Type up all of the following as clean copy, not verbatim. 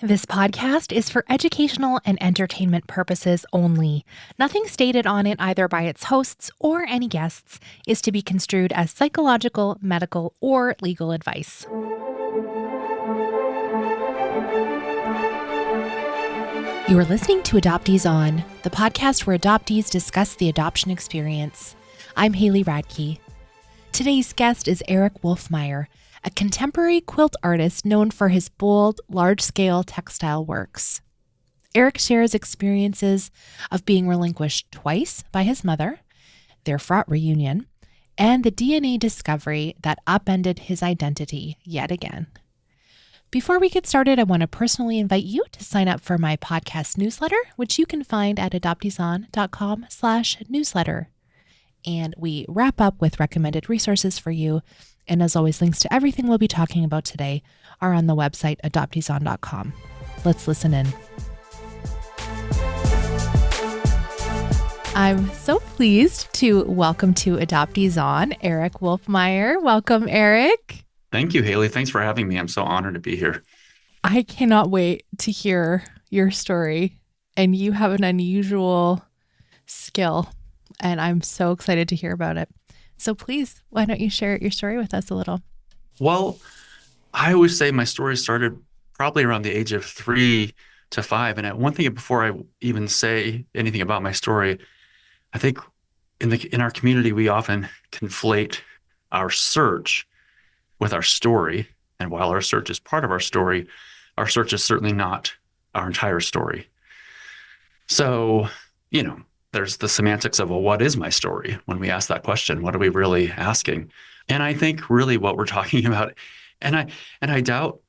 This podcast is for educational and entertainment purposes only. Nothing stated on it, either by its hosts or any guests, is to be construed as psychological, medical, or legal advice. You are listening to Adoptees On, the podcast where adoptees discuss the adoption experience. I'm Haley Radke. Today's guest is Erick Wolfmeyer, a contemporary quilt artist known for his bold, large-scale textile works. Erick shares experiences of being relinquished twice by his mother, their fraught reunion, and the DNA discovery that upended his identity yet again. Before we get started, I want to personally invite you to sign up for my podcast newsletter, which you can find at adopteeson.com/newsletter. And we wrap up with recommended resources for you. And as always, links to everything we'll be talking about today are on the website adopteeson.com. Let's listen in. I'm so pleased to welcome to Adoptees On, Erick Wolfmeyer. Welcome, Erick. Thank you, Haley. Thanks for having me. I'm so honored to be here. I cannot wait to hear your story. And you have an unusual skill, and I'm so excited to hear about it. So please, why don't you share your story with us a little? Well, I always say my story started probably around the age of 3 to 5. And one thing before I even say anything about my story, I think in our community, we often conflate our search with our story. And while our search is part of our story is certainly not our entire story. So, there's the semantics of, well, what is my story? When we ask that question, what are we really asking? And I think really what we're talking about, and I doubt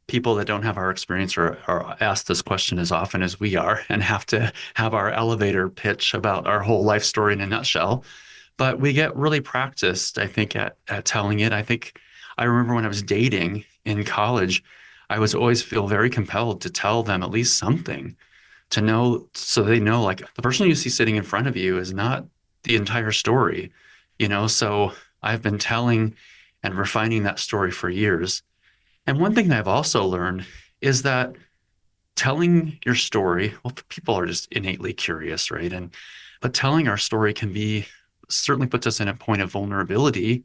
people that don't have our experience are asked this question as often as we are and have to have our elevator pitch about our whole life story in a nutshell. But we get really practiced, I think, at telling it. I remember when I was dating in college, I was always feel very compelled to tell them at least something, to know, so they know, like, the person you see sitting in front of you is not the entire story, So I've been telling and refining that story for years. And one thing that I've also learned is that telling your story, well, people are just innately curious, right? But telling our story certainly puts us in a point of vulnerability.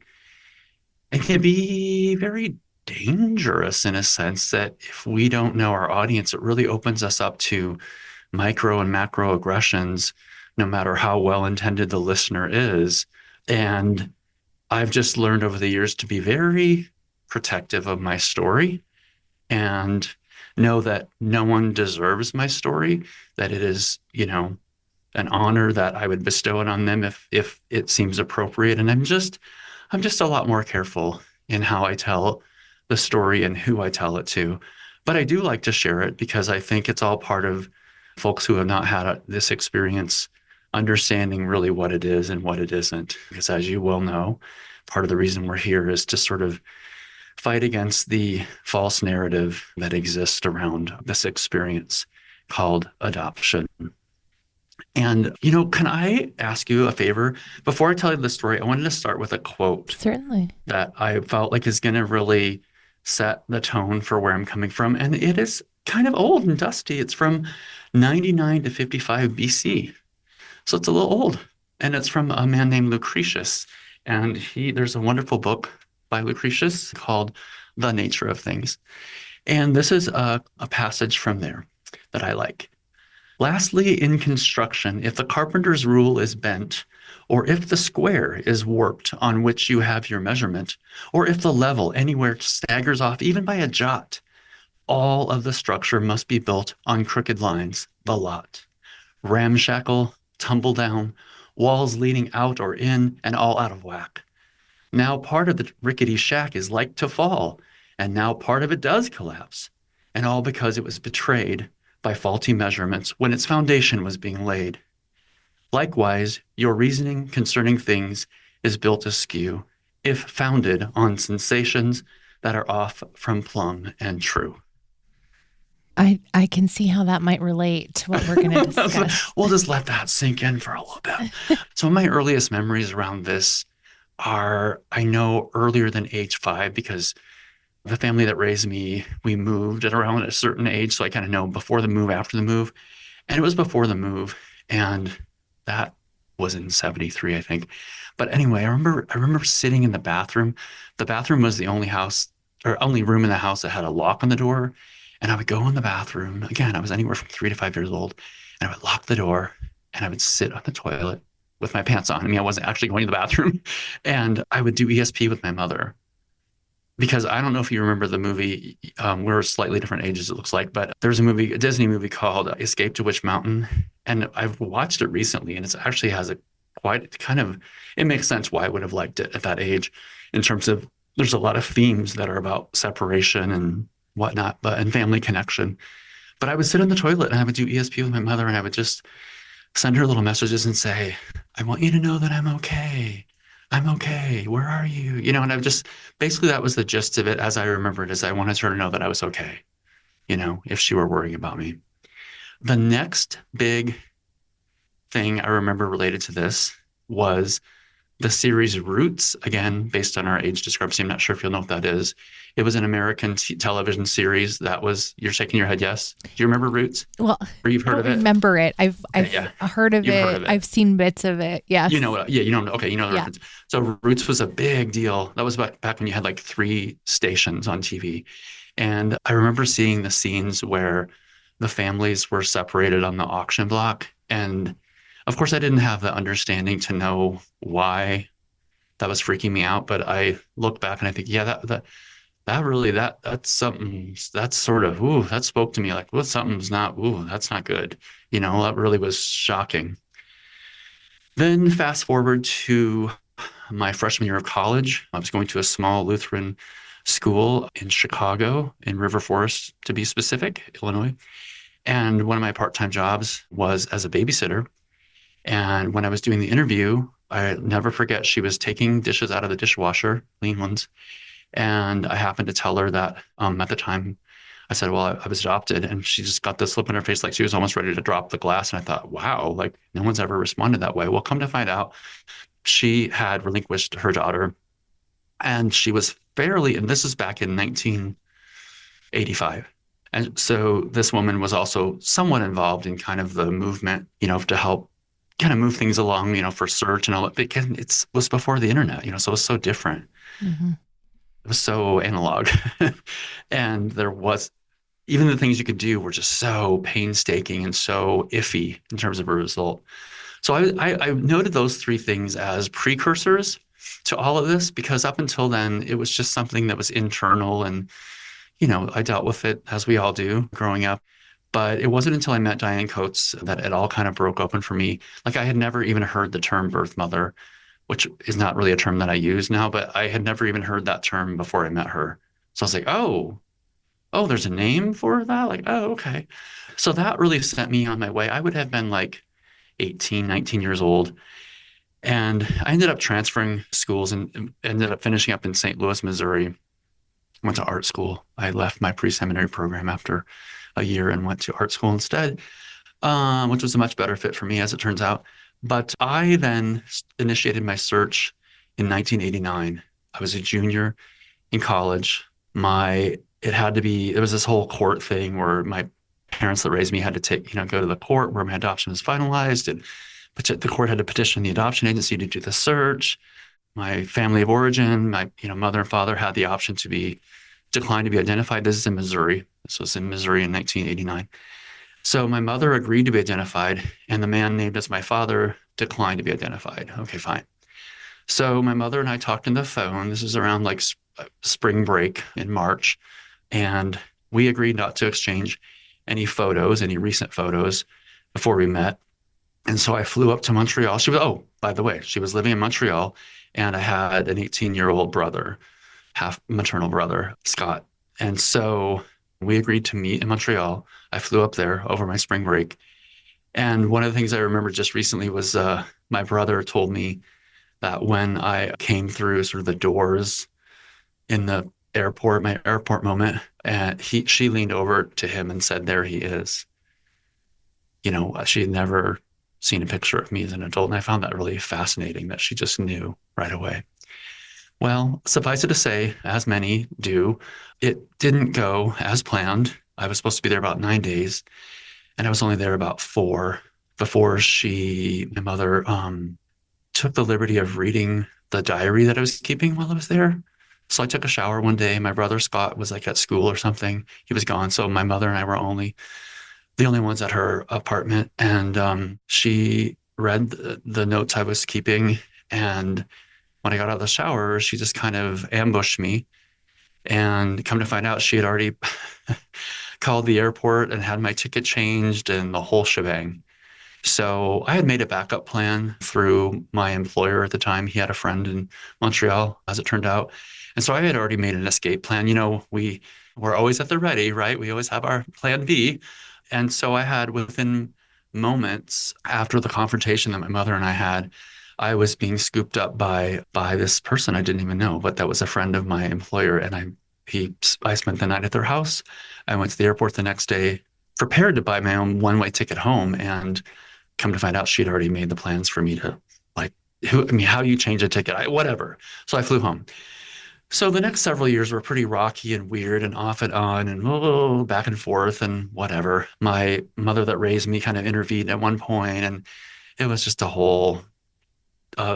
It can be very dangerous in a sense that if we don't know our audience, it really opens us up to micro and macro aggressions, no matter how well-intended the listener is. And I've just learned over the years to be very protective of my story and know that no one deserves my story, that it is, an honor that I would bestow it on them if it seems appropriate. And I'm just a lot more careful in how I tell the story and who I tell it to. But I do like to share it because I think it's all part of folks who have not had this experience understanding really what it is and what it isn't. Because as you well know, part of the reason we're here is to sort of fight against the false narrative that exists around this experience called adoption. And, can I ask you a favor? Before I tell you the story, I wanted to start with a quote. Certainly. That I felt like is going to really set the tone for where I'm coming from. And it is kind of old and dusty. It's from 99 to 55 BC. So it's a little old. And it's from a man named Lucretius. And there's a wonderful book by Lucretius called The Nature of Things. And this is a passage from there that I like. Lastly, in construction, if the carpenter's rule is bent, or if the square is warped on which you have your measurement, or if the level anywhere staggers off even by a jot, all of the structure must be built on crooked lines, the lot. Ramshackle, tumble down, walls leading out or in, and all out of whack. Now part of the rickety shack is like to fall, and now part of it does collapse, and all because it was betrayed by faulty measurements when its foundation was being laid. Likewise, your reasoning concerning things is built askew, if founded on sensations that are off from plumb and true. I can see how that might relate to what we're going to discuss. We'll just let that sink in for a little bit. So my earliest memories around this are, I know, earlier than age 5, because The family that raised me, we moved at around a certain age. So I kind of know before the move, after the move. And it was before the move. And that was in 73, I think. But anyway, I remember sitting in the bathroom. The bathroom was the only house or only room in the house that had a lock on the door. And I would go in the bathroom. Again, I was anywhere from 3 to 5 years old. And I would lock the door and I would sit on the toilet with my pants on. I mean, I wasn't actually going to the bathroom. And I would do ESP with my mother because I don't know if you remember the movie. We're slightly different ages, it looks like, but there's a movie, a Disney movie called Escape to Witch Mountain, and I've watched it recently, and it actually has a quite kind of it makes sense why I would have liked it at that age, in terms of there's a lot of themes that are about separation and whatnot, but and family connection. But I would sit in the toilet and I would do ESP with my mother, and I would just send her little messages and say, I want you to know that I'm okay. I'm okay. Where are you? And I just basically that was the gist of it as I remember it, is I wanted her to know that I was okay, if she were worrying about me. The next big thing I remember related to this was the series Roots, again, based on our age discrepancy. I'm not sure if you'll know what that is. It was an American television series that was, you're shaking your head, yes? Do you remember Roots? Well, Or you've heard of it? I don't remember it. I've Yeah, heard of you've it. heard of it. I've seen bits of it. Yes. You know what? Yeah, okay, you know the Yeah. reference. So Roots was a big deal. That was back when you had like 3 stations on TV. And I remember seeing the scenes where the families were separated on the auction block. And of course, I didn't have the understanding to know why that was freaking me out. But I look back and I think, yeah, that really, that's something, that's sort of, ooh, that spoke to me like, well, something's not, ooh, that's not good. That really was shocking. Then fast forward to my freshman year of college. I was going to a small Lutheran school in Chicago, in River Forest, to be specific, Illinois. And one of my part-time jobs was as a babysitter. And when I was doing the interview, I never forget, she was taking dishes out of the dishwasher, clean ones. And I happened to tell her that at the time, I said, well, I was adopted. And she just got this look on her face like she was almost ready to drop the glass. And I thought, wow, like no one's ever responded that way. Well, come to find out, she had relinquished her daughter. And she was and this is back in 1985. And so this woman was also somewhat involved in kind of the movement, to help kind of move things along, for search and all that. Because it was before the internet, so it was so different. Mm-hmm. It was so analog. And there was, even the things you could do were just so painstaking and so iffy in terms of a result. So I noted those 3 things as precursors to all of this, because up until then, it was just something that was internal. And, I dealt with it as we all do growing up. But it wasn't until I met Diane Coates that it all kind of broke open for me. Like I had never even heard the term birth mother, which is not really a term that I use now, but I had never even heard that term before I met her. So I was like, oh, there's a name for that? Like, oh, okay. So that really sent me on my way. I would have been like 18, 19 years old. And I ended up transferring schools and ended up finishing up in St. Louis, Missouri. Went to art school. I left my pre-seminary program after a year and went to art school instead, which was a much better fit for me, as it turns out. But I then initiated my search in 1989. I was a junior in college. It was this whole court thing where my parents that raised me had to go to the court where my adoption was finalized, and the court had to petition the adoption agency to do the search. My family of origin, my mother and father had the option to be declined to be identified. This is in Missouri. This was in Missouri in 1989. So my mother agreed to be identified, and the man named as my father declined to be identified. Okay, fine. So my mother and I talked on the phone. This is around like spring break in March, and we agreed not to exchange any recent photos before we met. And so I flew up to Montreal. By the way, she was living in Montreal, and I had an 18-year-old brother, half maternal brother, Scott. And so we agreed to meet in Montreal. I flew up there over my spring break. And one of the things I remember just recently was my brother told me that when I came through sort of the doors in the airport, my airport moment, and she leaned over to him and said, there he is. She had never seen a picture of me as an adult. And I found that really fascinating that she just knew right away. Well, suffice it to say, as many do, it didn't go as planned. I was supposed to be there about 9 days, and I was only there about four before my mother, took the liberty of reading the diary that I was keeping while I was there. So I took a shower one day. My brother Scott was like at school or something. He was gone. So my mother and I were the only ones at her apartment. And she read the notes I was keeping. And when I got out of the shower, she just kind of ambushed me. And come to find out, she had already called the airport and had my ticket changed and the whole shebang. So I had made a backup plan through my employer at the time. He had a friend in Montreal, as it turned out. And so I had already made an escape plan. We're always at the ready, right? We always have our plan B. And so I had within moments after the confrontation that my mother and I had, I was being scooped up by this person I didn't even know, but that was a friend of my employer. And I spent the night at their house. I went to the airport the next day, prepared to buy my own one-way ticket home, and come to find out she'd already made the plans for me to like how do you change a ticket? Whatever. So I flew home. So the next several years were pretty rocky and weird and off and on and back and forth and whatever. My mother that raised me kind of intervened at one point, and it was just a whole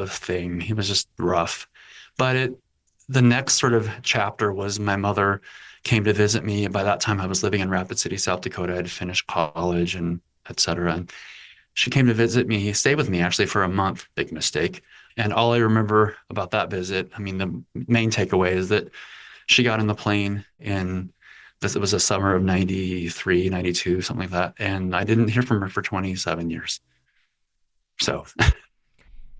thing. It was just rough. But the next sort of chapter was my mother came to visit me. By that time, I was living in Rapid City, South Dakota. I'd finished college and et cetera. And she came to visit me, stay with me actually for a month. Big mistake. And all I remember about that visit, I mean, the main takeaway is that she got on the plane and it was a summer of 93, 92, something like that. And I didn't hear from her for 27 years. So,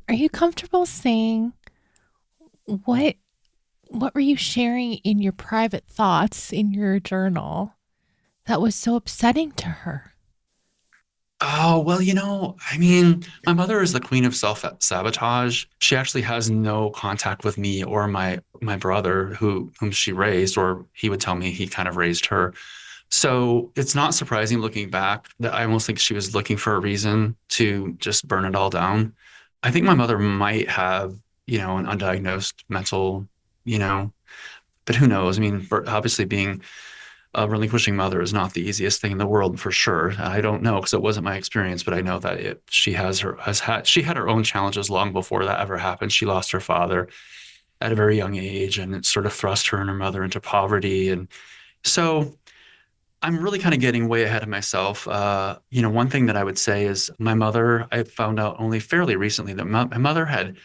Are you comfortable saying what were you sharing in your private thoughts in your journal that was so upsetting to her? oh, well, I mean, my mother is the queen of self-sabotage. She actually has no contact with me or my brother whom she raised, or he would tell me he kind of raised her. So it's not surprising looking back that I almost think she was looking for a reason to just burn it all down. I think my mother might have, an undiagnosed mental, you know, but who knows? I mean, obviously being a relinquishing mother is not the easiest thing in the world for sure. I don't know because it wasn't my experience, but I know that she had her own challenges long before that ever happened. She lost her father at a very young age, and it sort of thrust her and her mother into poverty. And so I'm really kind of getting way ahead of myself. One thing that I would say is my mother, I found out only fairly recently that my mother had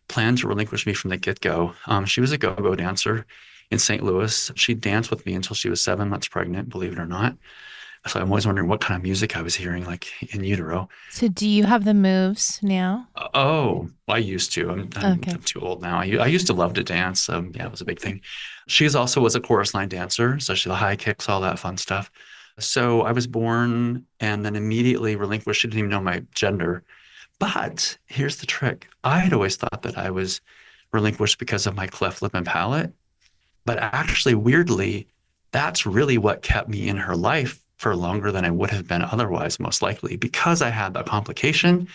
planned to relinquish me from the get-go. She was a go-go dancer in St. Louis. She danced with me until she was 7 months pregnant, believe it or not. So I'm always wondering what kind of music I was hearing, like in utero. So do you have the moves now? Oh, I used to. Okay. I'm too old now. I used to love to dance. Yeah, it was a big thing. She also was a chorus line dancer, so she the high kicks, all that fun stuff. So I was born and then immediately relinquished. She didn't even know my gender. But here's the trick. I had always thought that I was relinquished because of my cleft lip and palate. But actually, weirdly, that's really what kept me in her life for longer than I would have been otherwise, most likely, because I had the complication.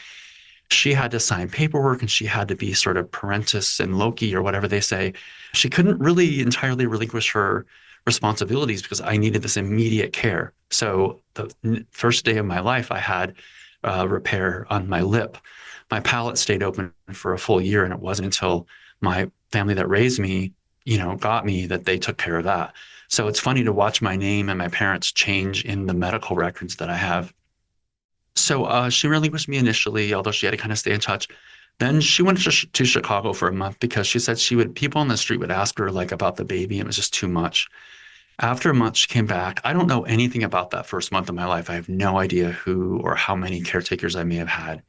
She had to sign paperwork and she had to be sort of parentis and loci or whatever they say. She couldn't really entirely relinquish her responsibilities because I needed this immediate care. So the first day of my life, I had repair on my lip. My palate stayed open for a full year, and it wasn't until my family that raised me, got me that they took care of that. So it's funny to watch my name and my parents change in the medical records that I have. So she relinquished me initially, although she had to kind of stay in touch. Then she went to Chicago for a month because she said people on the street would ask her like about the baby, and it was just too much. After a month, she came back. I don't know anything about that first month of my life. I have no idea who or how many caretakers I may have had.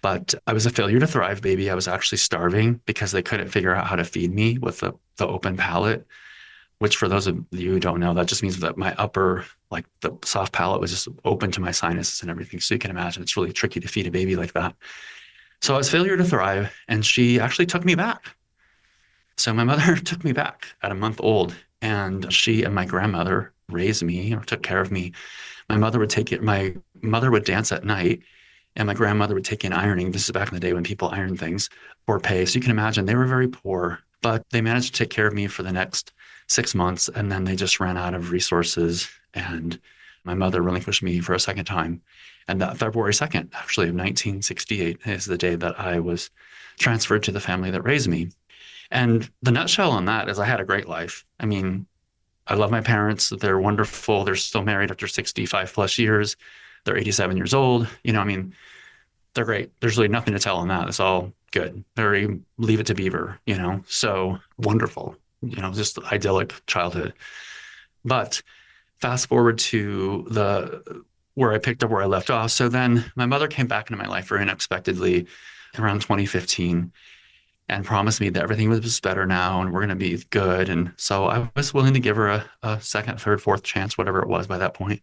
But I was a failure to thrive baby. I was actually starving because they couldn't figure out how to feed me with the open palate, which for those of you who don't know, that just means that my upper, like the soft palate was just open to my sinuses and everything. So you can imagine it's really tricky to feed a baby like that. So I was failure to thrive, and she actually took me back. So my mother took me back at a month old, and she and my grandmother raised me or took care of me. My mother would dance at night, and my grandmother would take in ironing. This is back in the day when people ironed things for pay. So you can imagine they were very poor. But they managed to take care of me for the next 6 months, and then they just ran out of resources. And my mother relinquished me for a second time. And that February 2nd, actually, of 1968 is the day that I was transferred to the family that raised me. And the nutshell on that is I had a great life. I mean, I love my parents. They're wonderful. They're still married after 65 plus years. They're 87 years old. I mean, they're great. There's really nothing to tell on that. It's all good. Very leave it to Beaver, so wonderful, just idyllic childhood. But fast forward to where I picked up where I left off. So then my mother came back into my life very unexpectedly around 2015 and promised me that everything was better now and we're going to be good. And so I was willing to give her a second, third, fourth chance, whatever it was by that point.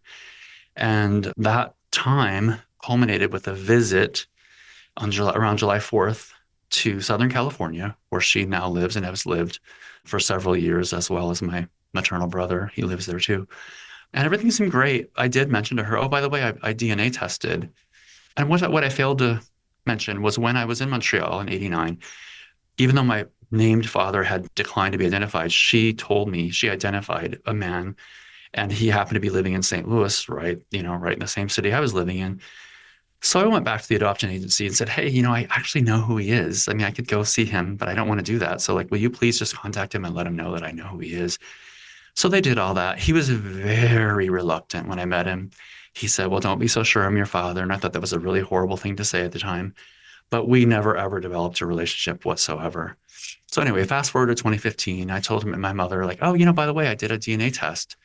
And that time culminated with a visit around July 4th to Southern California, where she now lives and has lived for several years, as well as my maternal brother. He lives there too. And everything seemed great. I did mention to her, oh, by the way, I DNA tested. And what I failed to mention was when I was in Montreal in 89, even though my named father had declined to be identified, she told me she identified a man, and he happened to be living in St. Louis, right in the same city I was living in. So I went back to the adoption agency and said, hey, I actually know who he is. I mean, I could go see him, but I don't want to do that. So will you please just contact him and let him know that I know who he is? So they did all that. He was very reluctant when I met him. He said, well, don't be so sure I'm your father. And I thought that was a really horrible thing to say at the time. But we never, ever developed a relationship whatsoever. So anyway, fast forward to 2015, I told him and my mother, oh, by the way, I did a DNA test.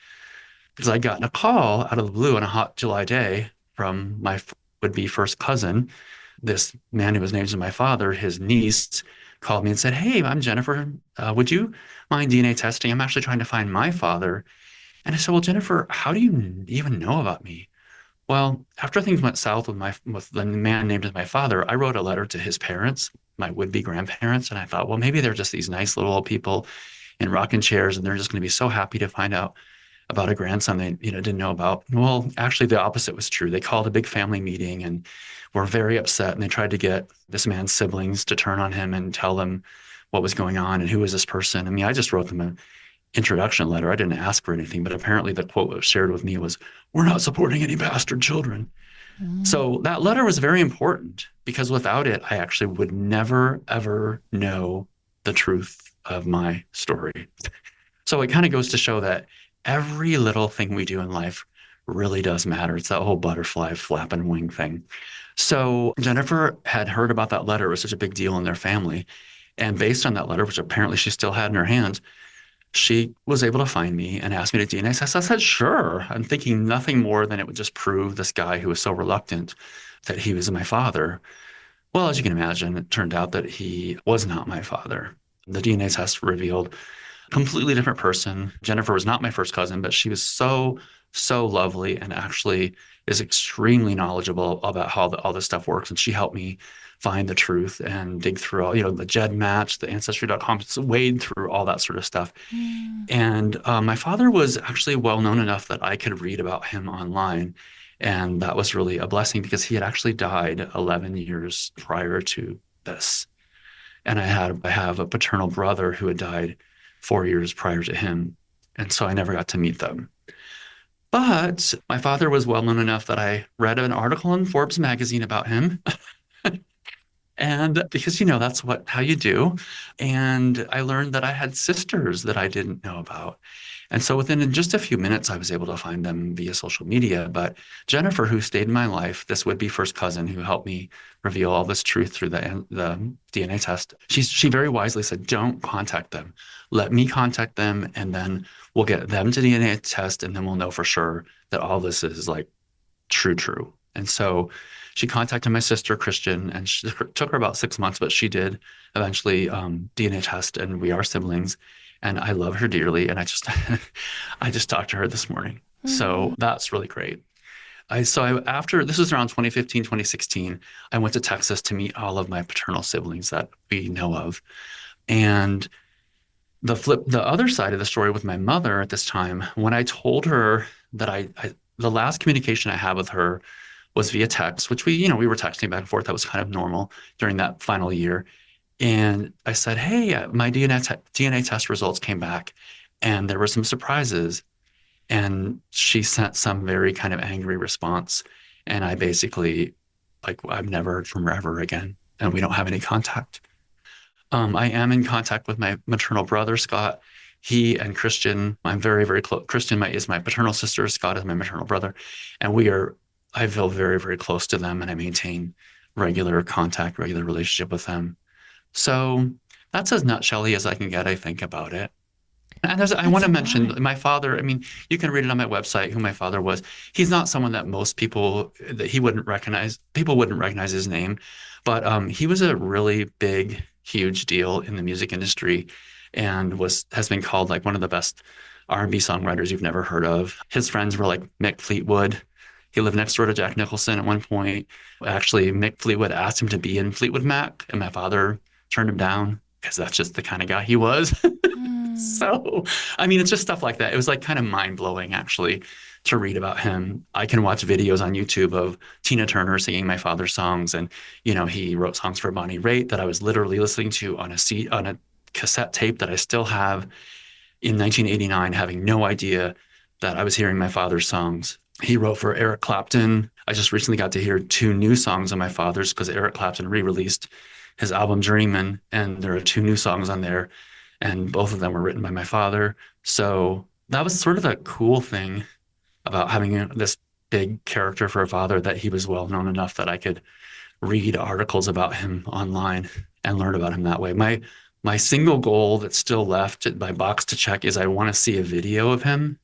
Because I'd gotten a call out of the blue on a hot July day from my would-be first cousin, this man who was named as my father. His niece called me and said, hey, I'm Jennifer. Would you mind DNA testing? I'm actually trying to find my father. And I said, well, Jennifer, how do you even know about me? Well, after things went south with the man named as my father, I wrote a letter to his parents, my would-be grandparents. And I thought, well, maybe they're just these nice little old people in rocking chairs, and they're just going to be so happy to find out about a grandson they didn't know about. Well, actually, the opposite was true. They called a big family meeting and were very upset, and they tried to get this man's siblings to turn on him and tell them what was going on and who was this person. I mean, I just wrote them an introduction letter. I didn't ask for anything, but apparently the quote that was shared with me was, we're not supporting any bastard children. So that letter was very important because without it, I actually would never, ever know the truth of my story. So it kind of goes to show that every little thing we do in life really does matter. It's that whole butterfly flapping wing thing. So Jennifer had heard about that letter. It was such a big deal in their family. And based on that letter, which apparently she still had in her hands, she was able to find me and asked me to DNA test. I said, sure. I'm thinking nothing more than it would just prove this guy who was so reluctant that he was my father. Well, as you can imagine, it turned out that he was not my father. The DNA test revealed completely different person. Jennifer was not my first cousin, but she was so lovely and actually is extremely knowledgeable about how all this stuff works. And she helped me find the truth and dig through all, the GED match, the ancestry.com, wade through all that sort of stuff. And my father was actually well known enough that I could read about him online. And that was really a blessing because he had actually died 11 years prior to this. And I have a paternal brother who had died 4 years prior to him. And so I never got to meet them. But my father was well known enough that I read an article in Forbes magazine about him. And because, that's how you do. And I learned that I had sisters that I didn't know about. And so within just a few minutes, I was able to find them via social media. But Jennifer, who stayed in my life, this would-be first cousin who helped me reveal all this truth through the DNA test, she very wisely said, don't contact them. Let me contact them, and then we'll get them to DNA test, and then we'll know for sure that all this is true. And so she contacted my sister, Christian, and it took her about 6 months, but she did eventually DNA test, and we are siblings. And I love her dearly. And I just talked to her this morning. So that's really great. After this was around 2015, 2016, I went to Texas to meet all of my paternal siblings that we know of. And the other side of the story with my mother at this time, when I told her that the last communication I had with her was via text, which we were texting back and forth. That was kind of normal during that final year. And I said, hey, my DNA test results came back and there were some surprises. And she sent some very kind of angry response. And I basically, like, I've never heard from her ever again. And we don't have any contact. I am in contact with my maternal brother, Scott. He and Christian, I'm very, very close. Christian is my paternal sister. Scott is my maternal brother. And I feel very, very close to them and I maintain regular contact, regular relationship with them. So that's as nutshell-y as I can get, I think, about it. And I want That's to a mention lot. my father. I mean, you can read it on my website who my father was. He's not someone that most people that he wouldn't recognize. People wouldn't recognize his name, but he was a really big, huge deal in the music industry, and has been called like one of the best R&B songwriters you've never heard of. His friends were like Mick Fleetwood. He lived next door to Jack Nicholson at one point. Actually, Mick Fleetwood asked him to be in Fleetwood Mac, and my father turned him down because that's just the kind of guy he was. Mm. So, I mean, it's just stuff like that. It was like kind of mind blowing actually to read about him. I can watch videos on YouTube of Tina Turner singing my father's songs. And, he wrote songs for Bonnie Raitt that I was literally listening to on a cassette tape that I still have in 1989, having no idea that I was hearing my father's songs. He wrote for Eric Clapton. I just recently got to hear two new songs of my father's because Eric Clapton re-released his album Dreamin', and there are two new songs on there, and both of them were written by my father. So that was sort of a cool thing about having this big character for a father, that he was well known enough that I could read articles about him online and learn about him that way. My single goal that's still left in my box to check is I want to see a video of him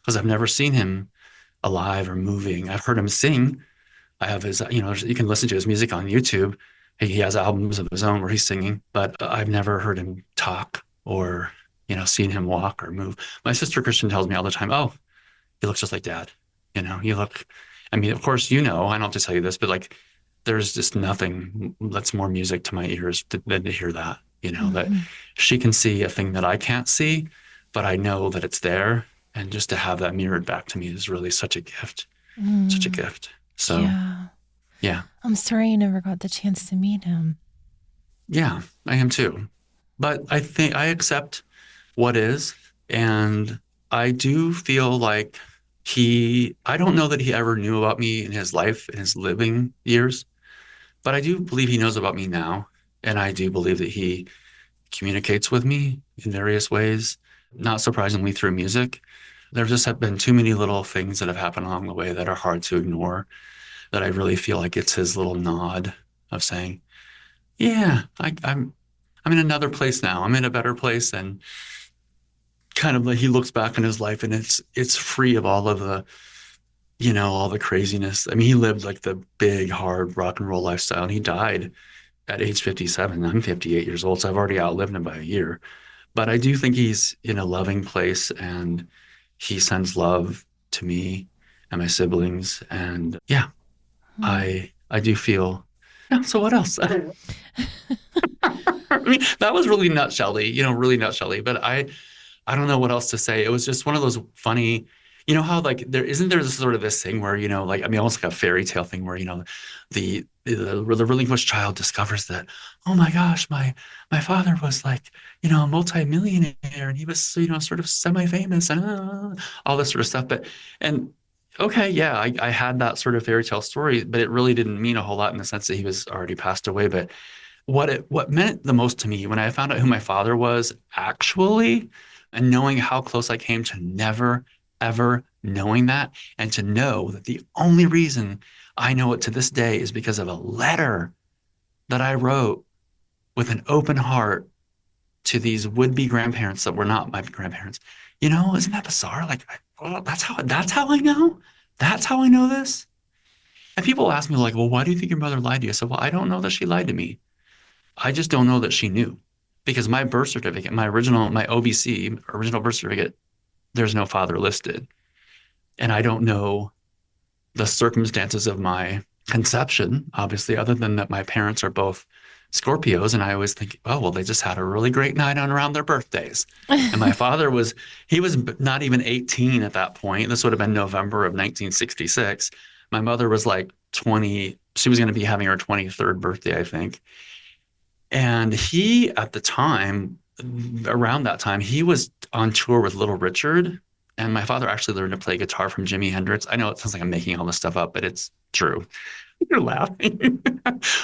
because I've never seen him alive or moving. I've heard him sing. I have his, you can listen to his music on YouTube. He has albums of his own where he's singing, but I've never heard him talk or, seen him walk or move. My sister Christian tells me all the time, oh, he looks just like dad. I mean, of course, I don't have to tell you this, but like, there's just nothing that's more music to my ears than to hear that, that Mhm. she can see a thing that I can't see, but I know that it's there. And just to have that mirrored back to me is really such a gift, such a Mm. gift. So, Yeah. yeah, I'm sorry you never got the chance to meet him. yeah, I am too. But I think I accept what is. And I do feel like I don't know that he ever knew about me in his life, in his living years, but I do believe he knows about me now. And I do believe that he communicates with me in various ways, not surprisingly through music. There just have been too many little things that have happened along the way that are hard to ignore, that I really feel like it's his little nod of saying, yeah, I'm in another place now. I'm in a better place. And kind of like he looks back on his life and it's free of all of the, all the craziness. I mean, he lived like the big, hard rock and roll lifestyle, and he died at age 57. I'm 58 years old, so I've already outlived him by a year. But I do think he's in a loving place, and he sends love to me and my siblings. And yeah, Mm. I do feel, yeah, so what else? I mean, that was really nutshell-y, really nutshell-y, but I don't know what else to say. It was just one of those funny, how like there this sort of this thing where, like, I mean, almost like a fairy tale thing where, the relinquished child discovers that, oh my gosh, my father was like, a multimillionaire, and he was, sort of semi-famous and all this sort of stuff. And okay, yeah, I had that sort of fairy tale story, but it really didn't mean a whole lot in the sense that he was already passed away. But what meant the most to me when I found out who my father was actually, and knowing how close I came to never, ever knowing that, and to know that the only reason I know it to this day is because of a letter that I wrote with an open heart to these would-be grandparents that were not my grandparents. Isn't that bizarre? Like, well, that's how I know. That's how I know this. And people ask me like, well, why do you think your mother lied to you? I said, well, I don't know that she lied to me. I just don't know that she knew, because my birth certificate, my OBC, original birth certificate, there's no father listed. And I don't know the circumstances of my conception, obviously, other than that my parents are both Scorpios. And I always think, oh, well, they just had a really great night on around their birthdays. And my father he was not even 18 at that point. This would have been November of 1966. My mother was like 20. She was going to be having her 23rd birthday, I think. And he, at the time, around that time, he was on tour with Little Richard. And my father actually learned to play guitar from Jimi Hendrix. I know it sounds like I'm making all this stuff up, but it's true. You're laughing.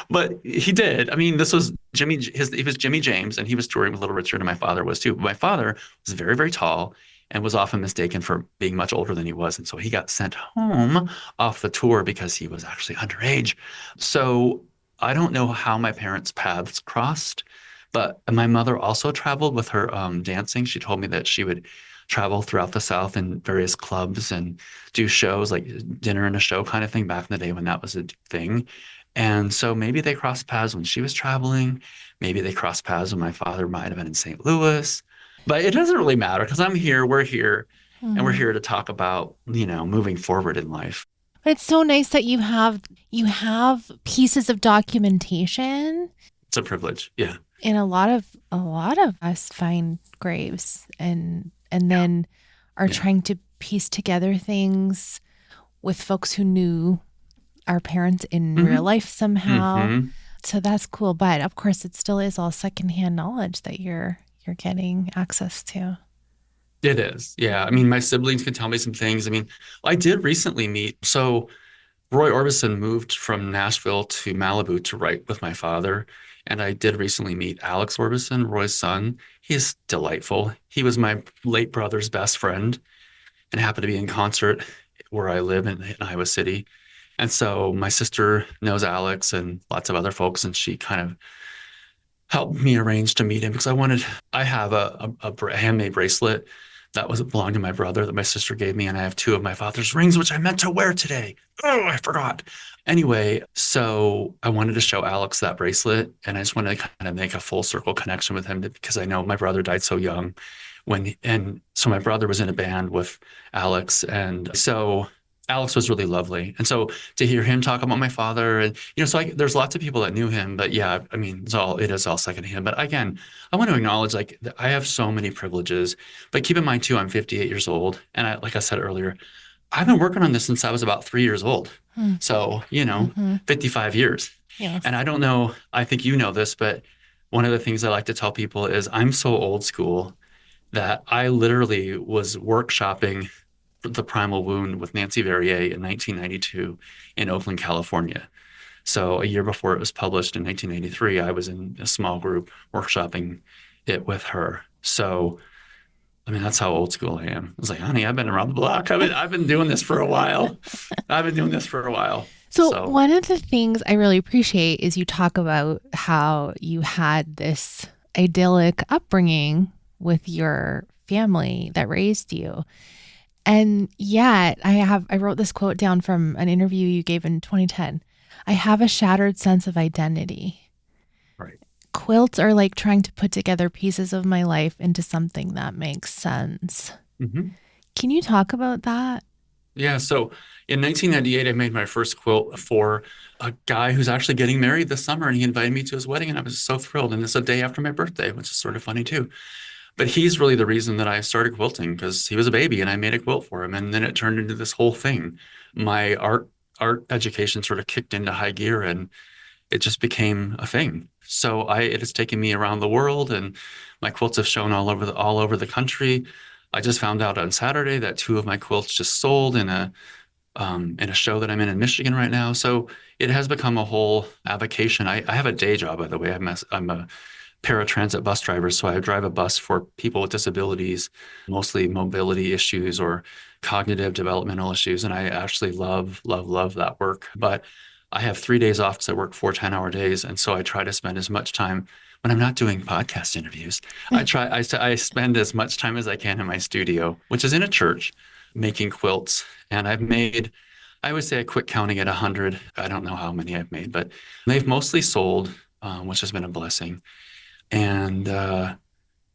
But he did. I mean, this was he was Jimmy James, and he was touring with Little Richard, and my father was too. But my father was very, very tall and was often mistaken for being much older than he was. And so he got sent home off the tour because he was actually underage. So I don't know how my parents' paths crossed, but my mother also traveled with her dancing. She told me that she would travel throughout the South in various clubs and do shows like dinner and a show kind of thing back in the day when that was a thing. And so maybe they crossed paths when she was traveling. Maybe they crossed paths when my father might have been in St. Louis. But it doesn't really matter because I'm here, we're here, and we're Hmm. here to talk about, moving forward in life. But it's so nice that you have pieces of documentation. It's a privilege. Yeah. And a lot of us find graves and Yeah. then are Yeah. trying to piece together things with folks who knew our parents in real hmm life somehow. hmm So that's cool. But of course it still is all secondhand knowledge that you're getting access to. It is. Yeah. I mean, my siblings can tell me some things. I mean, I did recently so Roy Orbison moved from Nashville to Malibu to write with my father. And I did recently meet Alex Orbison, Roy's son. He is delightful. He was my late brother's best friend and happened to be in concert where I live in Iowa City. And so my sister knows Alex and lots of other folks, and she kind of helped me arrange to meet him because I have a handmade bracelet that belonged to my brother that my sister gave me, and I have two of my father's rings, which I meant to wear today. Oh, I forgot. Anyway, so I wanted to show Alex that bracelet, and I just wanted to kind of make a full circle connection with him because I know my brother died so young and so my brother was in a band with Alex, and so Alex was really lovely. And so to hear him talk about my father, and so there's lots of people that knew him, but yeah, I mean, it is all secondhand. But again, I want to acknowledge like I have so many privileges, but keep in mind too, I'm 58 years old, and like I said earlier, I've been working on this since I was about 3 years old. Hmm. So, Mm-hmm. 55 years. Yes. And I don't know, I think you know this, but one of the things I like to tell people is I'm so old school that I literally was workshopping The Primal Wound with Nancy Verrier in 1992 in Oakland, California. So a year before it was published in 1993, I was in a small group workshopping it with her. So, I mean, that's how old school I am. I was like, honey, I've been around the block. I've been doing this for a while. I've been doing this for a while. So, So, one of the things I really appreciate is you talk about how you had this idyllic upbringing with your family that raised you. And yet, I wrote this quote down from an interview you gave in 2010. I have a shattered sense of identity. right. Quilts are like trying to put together pieces of my life into something that makes sense. hmm Can you talk about that? Yeah. So in 1998, I made my first quilt for a guy who's actually getting married this summer, and he invited me to his wedding, and I was so thrilled. And it's a day after my birthday, which is sort of funny too. But he's really the reason that I started quilting because he was a baby and I made a quilt for him. And then it turned into this whole thing. My art education sort of kicked into high gear and it just became a thing. So it has taken me around the world and my quilts have shown all over the country. I just found out on Saturday that two of my quilts just sold in a show that I'm in Michigan right now. So it has become a whole avocation. I have a day job, by the way. I'm a paratransit bus driver, so I drive a bus for people with disabilities, mostly mobility issues or cognitive developmental issues. And I actually love, love, love that work. But I have 3 days off because I work 4 10-hour days. And so I try to spend as much time when I'm not doing podcast interviews. I spend as much time as I can in my studio, which is in a church, making quilts. And I would say I quit counting at 100. I don't know how many I've made, but they've mostly sold, which has been a blessing. And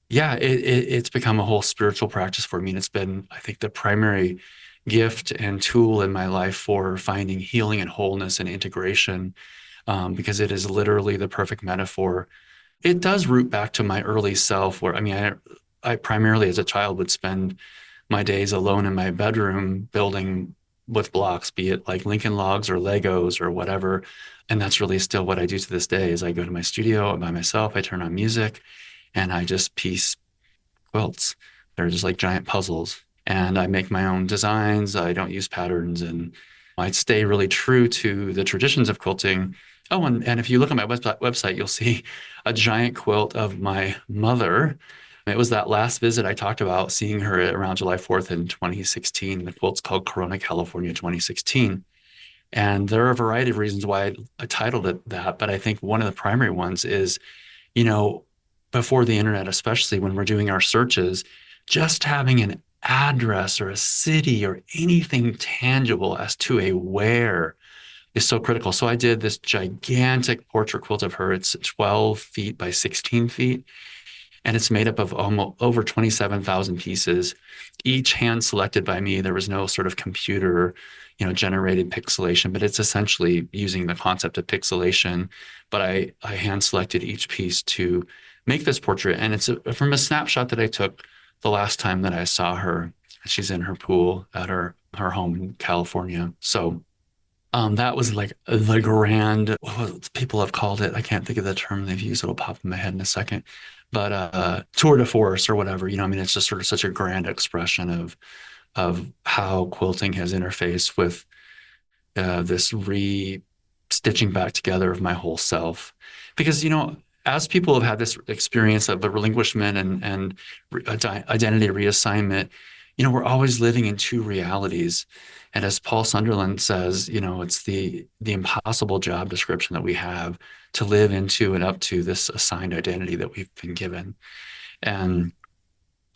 yeah, it's become a whole spiritual practice for me. And it's been, I think, the primary gift and tool in my life for finding healing and wholeness and integration, because it is literally the perfect metaphor. It does root back to my early self, where I mean, I primarily as a child would spend my days alone in my bedroom building with blocks, be it like Lincoln Logs or Legos or whatever. And that's really still what I do to this day is I go to my studio by myself, I turn on music, and I just piece quilts. They're just like giant puzzles. And I make my own designs. I don't use patterns. And I stay really true to the traditions of quilting. Oh, and if you look at my website, you'll see a giant quilt of my mother. It was that last visit I talked about, seeing her around July 4th in 2016. The quilt's called Corona, California 2016. And there are a variety of reasons why I titled it that. But I think one of the primary ones is, you know, before the internet, especially when we're doing our searches, just having an address or a city or anything tangible as to a where is so critical. So I did this gigantic portrait quilt of her. It's 12 feet by 16 feet. And it's made up of almost over 27,000 pieces, each hand selected by me. There was no sort of computer, generated pixelation, but it's essentially using the concept of pixelation. But I hand selected each piece to make this portrait. And it's from a snapshot that I took the last time that I saw her. She's in her pool at her home in California. So that was like the grand, what people have called it. I can't think of the term they've used. It'll pop in my head in a second. But tour de force or whatever, it's just sort of such a grand expression of how quilting has interfaced with this re-stitching back together of my whole self. Because, as people have had this experience of the relinquishment and identity reassignment, we're always living in two realities. And as Paul Sunderland says, it's the impossible job description that we have to live into and up to this assigned identity that we've been given. And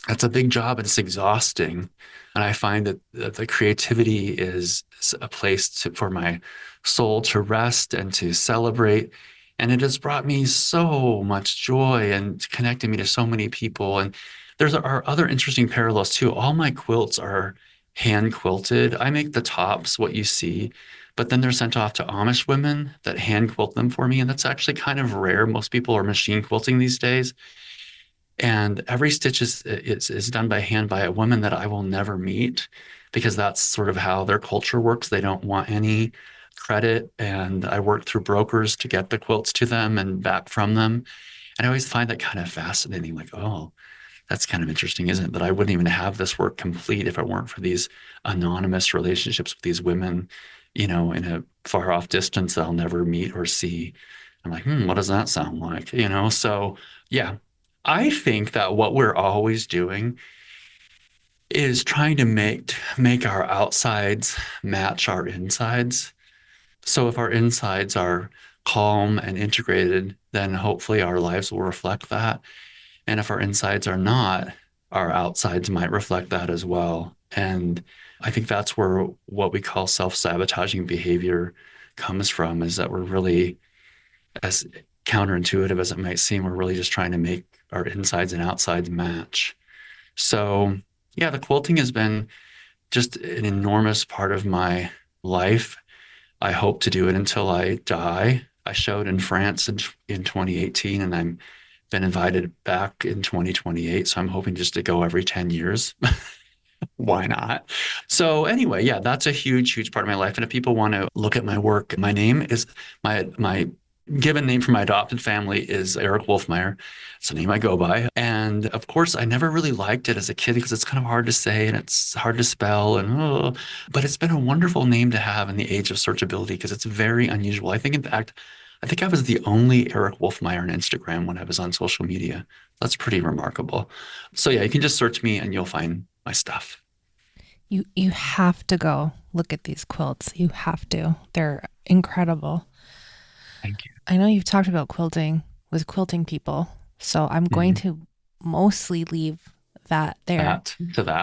that's a big job and it's exhausting. And I find that the creativity is a place for my soul to rest and to celebrate. And it has brought me so much joy and connected me to so many people. And there are other interesting parallels too. All my quilts are hand quilted. I make the tops, what you see, but then they're sent off to Amish women that hand quilt them for me. And that's actually kind of rare. Most people are machine quilting these days. And every stitch is done by hand by a woman that I will never meet because that's sort of how their culture works. They don't want any credit. And I work through brokers to get the quilts to them and back from them. And I always find that kind of fascinating. Like, oh, that's kind of interesting, isn't it? That I wouldn't even have this work complete if it weren't for these anonymous relationships with these women, in a far off distance that I'll never meet or see. I'm like, what does that sound like? So yeah, I think that what we're always doing is trying to make our outsides match our insides. So if our insides are calm and integrated, then hopefully our lives will reflect that. And if our insides are not, our outsides might reflect that as well. And I think that's where what we call self-sabotaging behavior comes from, is that we're really, as counterintuitive as it might seem, we're really just trying to make our insides and outsides match. So yeah, the quilting has been just an enormous part of my life. I hope to do it until I die. I showed in France in 2018, and I'm been invited back in 2028. So I'm hoping just to go every 10 years. Why not? So anyway, yeah, that's a huge, huge part of my life. And if people want to look at my work, my name is my given name for my adopted family is Erick Wolfmeyer. It's the name I go by. And of course, I never really liked it as a kid because it's kind of hard to say and it's hard to spell. But it's been a wonderful name to have in the age of searchability because it's very unusual. In fact, I think I was the only Erick Wolfmeyer on Instagram when I was on social media. That's pretty remarkable. So yeah, you can just search me and you'll find my stuff. You have to go look at these quilts. You have to. They're incredible. Thank you. I know you've talked about quilting with quilting people, so I'm going to mostly leave that there.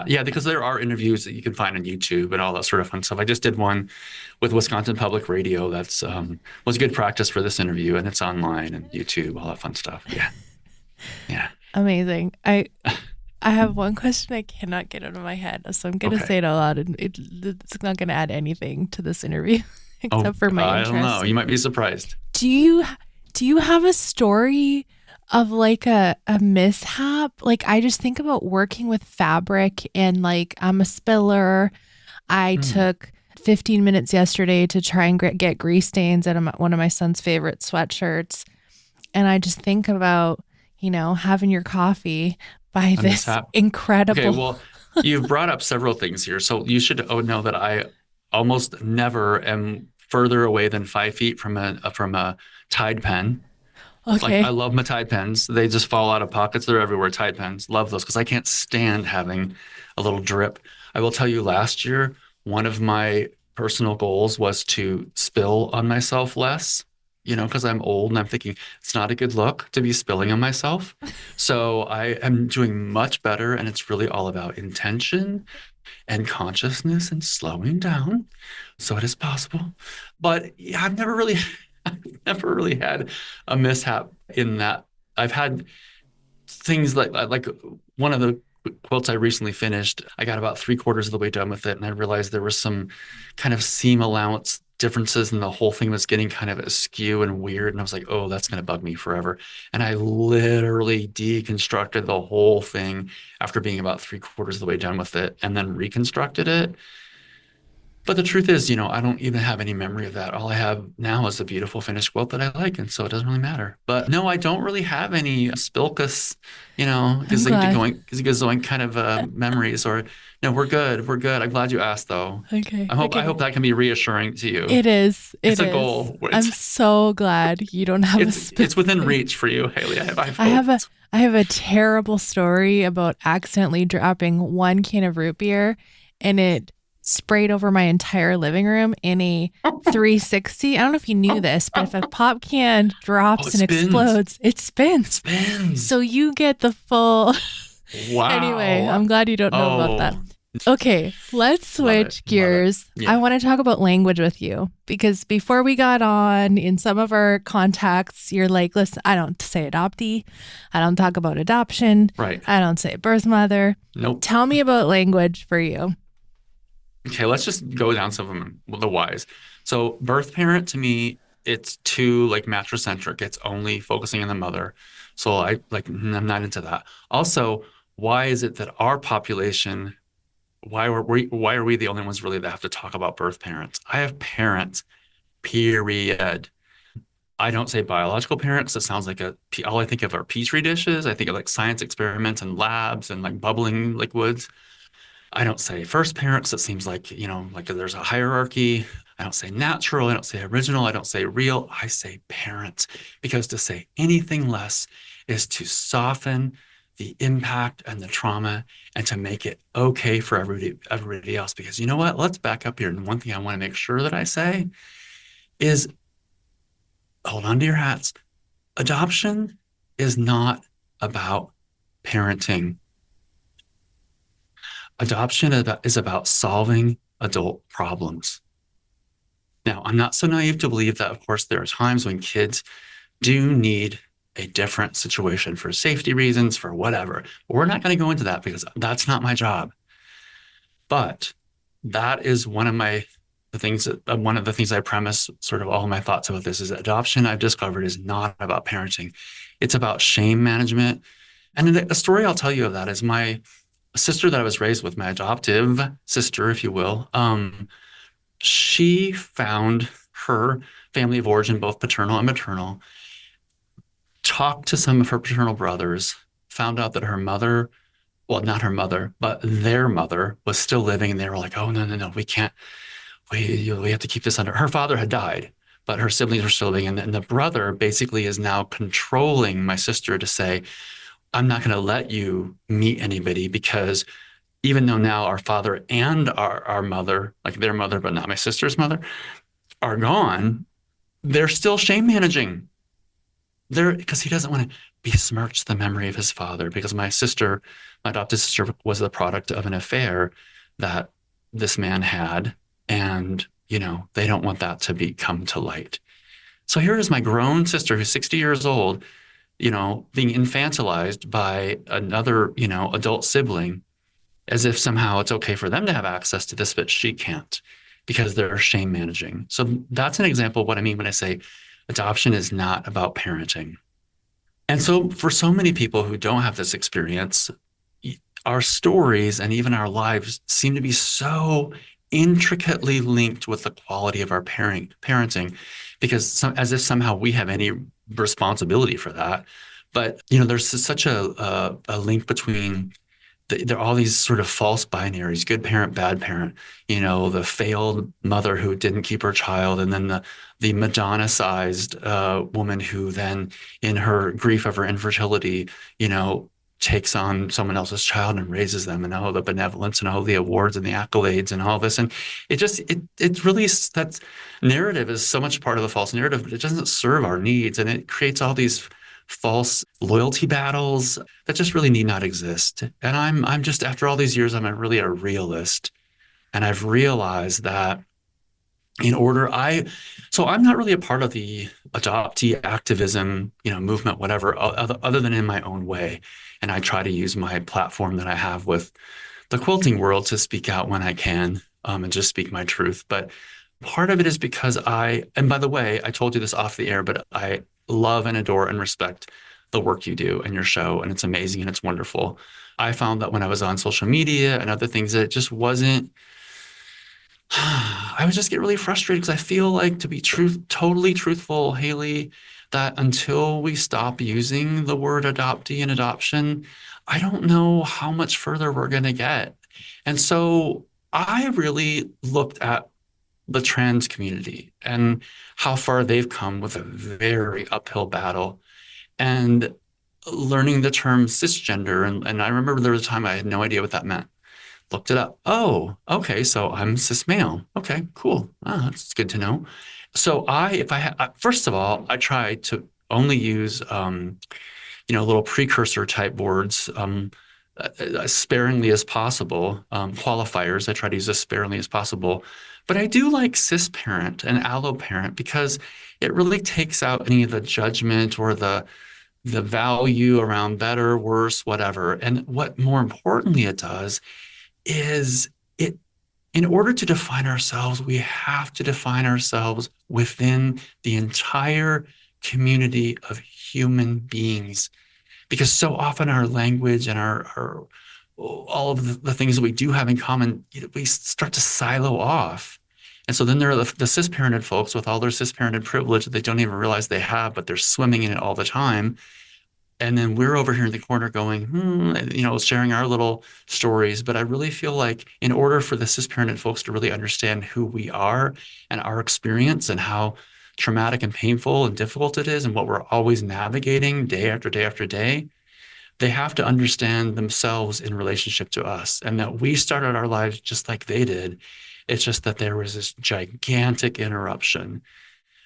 Yeah, because there are interviews that you can find on YouTube and all that sort of fun stuff. I just did one with Wisconsin Public Radio. That's was good practice for this interview, and it's online and YouTube, all that fun stuff. Yeah. Amazing. I have one question I cannot get out of my head, so I'm going to say it out loud, and it's not going to add anything to this interview except for my interest. I don't know. You might be surprised. Do you have a story of like a mishap? Like, I just think about working with fabric and like I'm a spiller. I took 15 minutes yesterday to try and get grease stains out of one of my son's favorite sweatshirts. And I just think about, having your coffee by A this mishap. Okay, incredible. well, you've brought up several things here. So you should know that I almost never am further away than 5 feet from a Tide pen. Like, I Okay. love my Tide pens. They just fall out of pockets. They're everywhere. Tide pens. Love those because I can't stand having a little drip. I will tell you, last year, one of my personal goals was to spill on myself less, because I'm old and I'm thinking it's not a good look to be spilling on myself. So I am doing much better, and it's really all about intention and consciousness and slowing down. So it is possible. But yeah, I've never really had a mishap in that. I've had things like one of the quilts I recently finished. I got about 3/4 of the way done with it, and I realized there was some kind of seam allowance differences, and the whole thing was getting kind of askew and weird. And I was like, oh, that's going to bug me forever. And I literally deconstructed the whole thing after being about 3/4 of the way done with it, and then reconstructed it. But the truth is, I don't even have any memory of that. All I have now is a beautiful finished quilt that I like, and so it doesn't really matter. But no, I don't really have any spilkus, I'm glad. gazoink kind of memories. Or no, we're good. We're good. I'm glad you asked, though. Okay. I hope Okay. that can be reassuring to you. It is. It's It a is. goal. I'm so glad you don't have a It's within specific. reach for you, Haley. I I have a hope. I have a terrible story about accidentally dropping one can of root beer and it sprayed over my entire living room in a 360. I don't know if you knew this, but if a pop can Oh, drops it and spins. explodes, it spins. Spins. So you get the full. Anyway, Wow. I'm glad you don't know about that. Oh, Okay, let's love it. switch Love it. gears. I Yeah. want to talk about language with you because before we got on in some of our contacts, you're like, listen, I don't say adoptee. I don't talk about adoption. Right. I don't say birth mother. Nope. Tell me about language for you. Okay, let's just go down some of them, the whys. So birth parent to me, it's too like matricentric. It's only focusing on the mother. So I'm not into that. Also, why is it that our population, why are we the only ones really that have to talk about birth parents? I have parents, period. I don't say biological parents. It sounds like all I think of are petri dishes. I think of like science experiments and labs and like bubbling liquids. I don't say first parents. It seems like, like there's a hierarchy. I don't say natural. I don't say original. I don't say real. I say parents because to say anything less is to soften the impact and the trauma and to make it okay for everybody else. Because you know what? Let's back up here. And one thing I want to make sure that I say is hold on to your hats. Adoption is not about parenting. Adoption is about solving adult problems. Now, I'm not so naive to believe that, of course, there are times when kids do need a different situation for safety reasons, for whatever. But we're not going to go into that because that's not my job. But that is one of the things I premise sort of all of my thoughts about this is adoption I've discovered is not about parenting. It's about shame management. And a story I'll tell you of that is my sister that I was raised with, my adoptive sister, if you will, she found her family of origin, both paternal and maternal, talked to some of her paternal brothers, found out that her mother, well, not her mother, but their mother was still living. And they were like, oh, no, no, no, we can't, we have to keep this under. Her father had died, but her siblings were still living. And the brother basically is now controlling my sister to say, I'm not going to let you meet anybody because even though now our father and our mother, like their mother, but not my sister's mother, are gone, they're still shame managing. Because he doesn't want to besmirch the memory of his father. Because my adopted sister, was the product of an affair that this man had, and they don't want that to come to light. So here is my grown sister who's 60 years old, being infantilized by another, adult sibling as if somehow it's okay for them to have access to this, but she can't because they're shame managing. So that's an example of what I mean when I say adoption is not about parenting. And so for so many people who don't have this experience, our stories and even our lives seem to be so intricately linked with the quality of our parenting, because as if somehow we have any responsibility for that. But there's such a link between there are all these sort of false binaries, good parent, bad parent, the failed mother who didn't keep her child, and then the Madonna-sized woman who then, in her grief of her infertility, takes on someone else's child and raises them, and all the benevolence and all the awards and the accolades and all this. And it really, that narrative is so much part of the false narrative, but it doesn't serve our needs. And it creates all these false loyalty battles that just really need not exist. And I'm just, after all these years, I'm really a realist. And I've realized that so I'm not really a part of the adoptee activism, movement, whatever, other than in my own way. And I try to use my platform that I have with the quilting world to speak out when I can, and just speak my truth. But part of it is because and by the way, I told you this off the air, but I love and adore and respect the work you do and your show. And it's amazing and it's wonderful. I found that when I was on social media and other things, that it just wasn't, I would just get really frustrated because I feel like, to be totally truthful, Haley, that until we stop using the word adoptee and adoption, I don't know how much further we're going to get. And so I really looked at the trans community and how far they've come with a very uphill battle, and learning the term cisgender. And I remember there was a time I had no idea what that meant. Looked it up. Oh, okay. So I'm cis male. Okay, cool. That's good to know. So first of all, I try to only use, little precursor type words, as sparingly as possible. Qualifiers, I try to use as sparingly as possible. But I do like cis parent and allo parent because it really takes out any of the judgment or the value around better, worse, whatever. And what more importantly it does is, in order to define ourselves, we have to define ourselves within the entire community of human beings. Because so often our language and our all of the things that we do have in common, we start to silo off. And so then there are the cis-parented folks with all their cis-parented privilege that they don't even realize they have, but they're swimming in it all the time. And then we're over here in the corner going, sharing our little stories. But I really feel like, in order for the cis-parented folks to really understand who we are and our experience and how traumatic and painful and difficult it is and what we're always navigating day after day after day, they have to understand themselves in relationship to us, and that we started our lives just like they did. It's just that there was this gigantic interruption.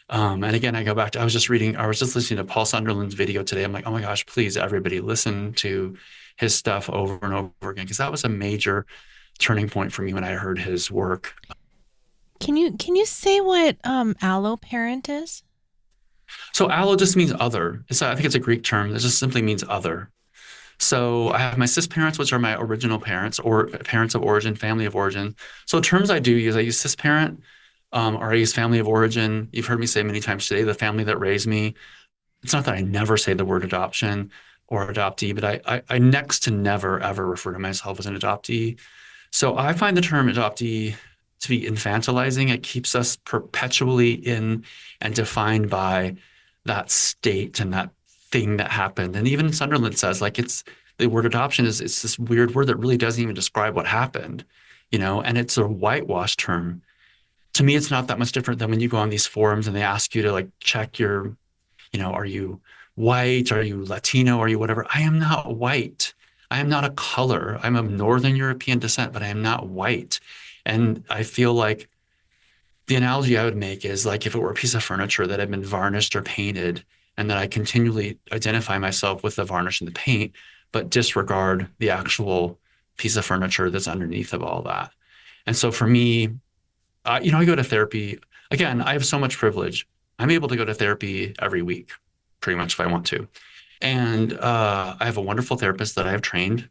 And again, I was just listening to Paul Sunderland's video today. I'm like, oh my gosh, please, everybody listen to his stuff over and over again, because that was a major turning point for me when I heard his work. Can you say what allo parent is? So allo just means other. I think it's a Greek term. It just simply means other. So I have my cis parents, which are my original parents, or parents of origin, family of origin. So terms I use cis parent, or I use family of origin. You've heard me say many times today, the family that raised me. It's not that I never say the word adoption or adoptee, but I next to never, ever refer to myself as an adoptee. So I find the term adoptee to be infantilizing. It keeps us perpetually in and defined by that state and that thing that happened. And even Sunderland says, like, the word adoption it's this weird word that really doesn't even describe what happened, and it's a whitewash term. To me, it's not that much different than when you go on these forums and they ask you to, like, check your, are you white? Are you Latino? Are you whatever? I am not white. I am not a color. I'm of Northern European descent, but I am not white. And I feel like the analogy I would make is like if it were a piece of furniture that had been varnished or painted, and that I continually identify myself with the varnish and the paint, but disregard the actual piece of furniture that's underneath of all that. And so for me, I go to therapy. Again, I have so much privilege. I'm able to go to therapy every week, pretty much, if I want to. And I have a wonderful therapist that I have trained.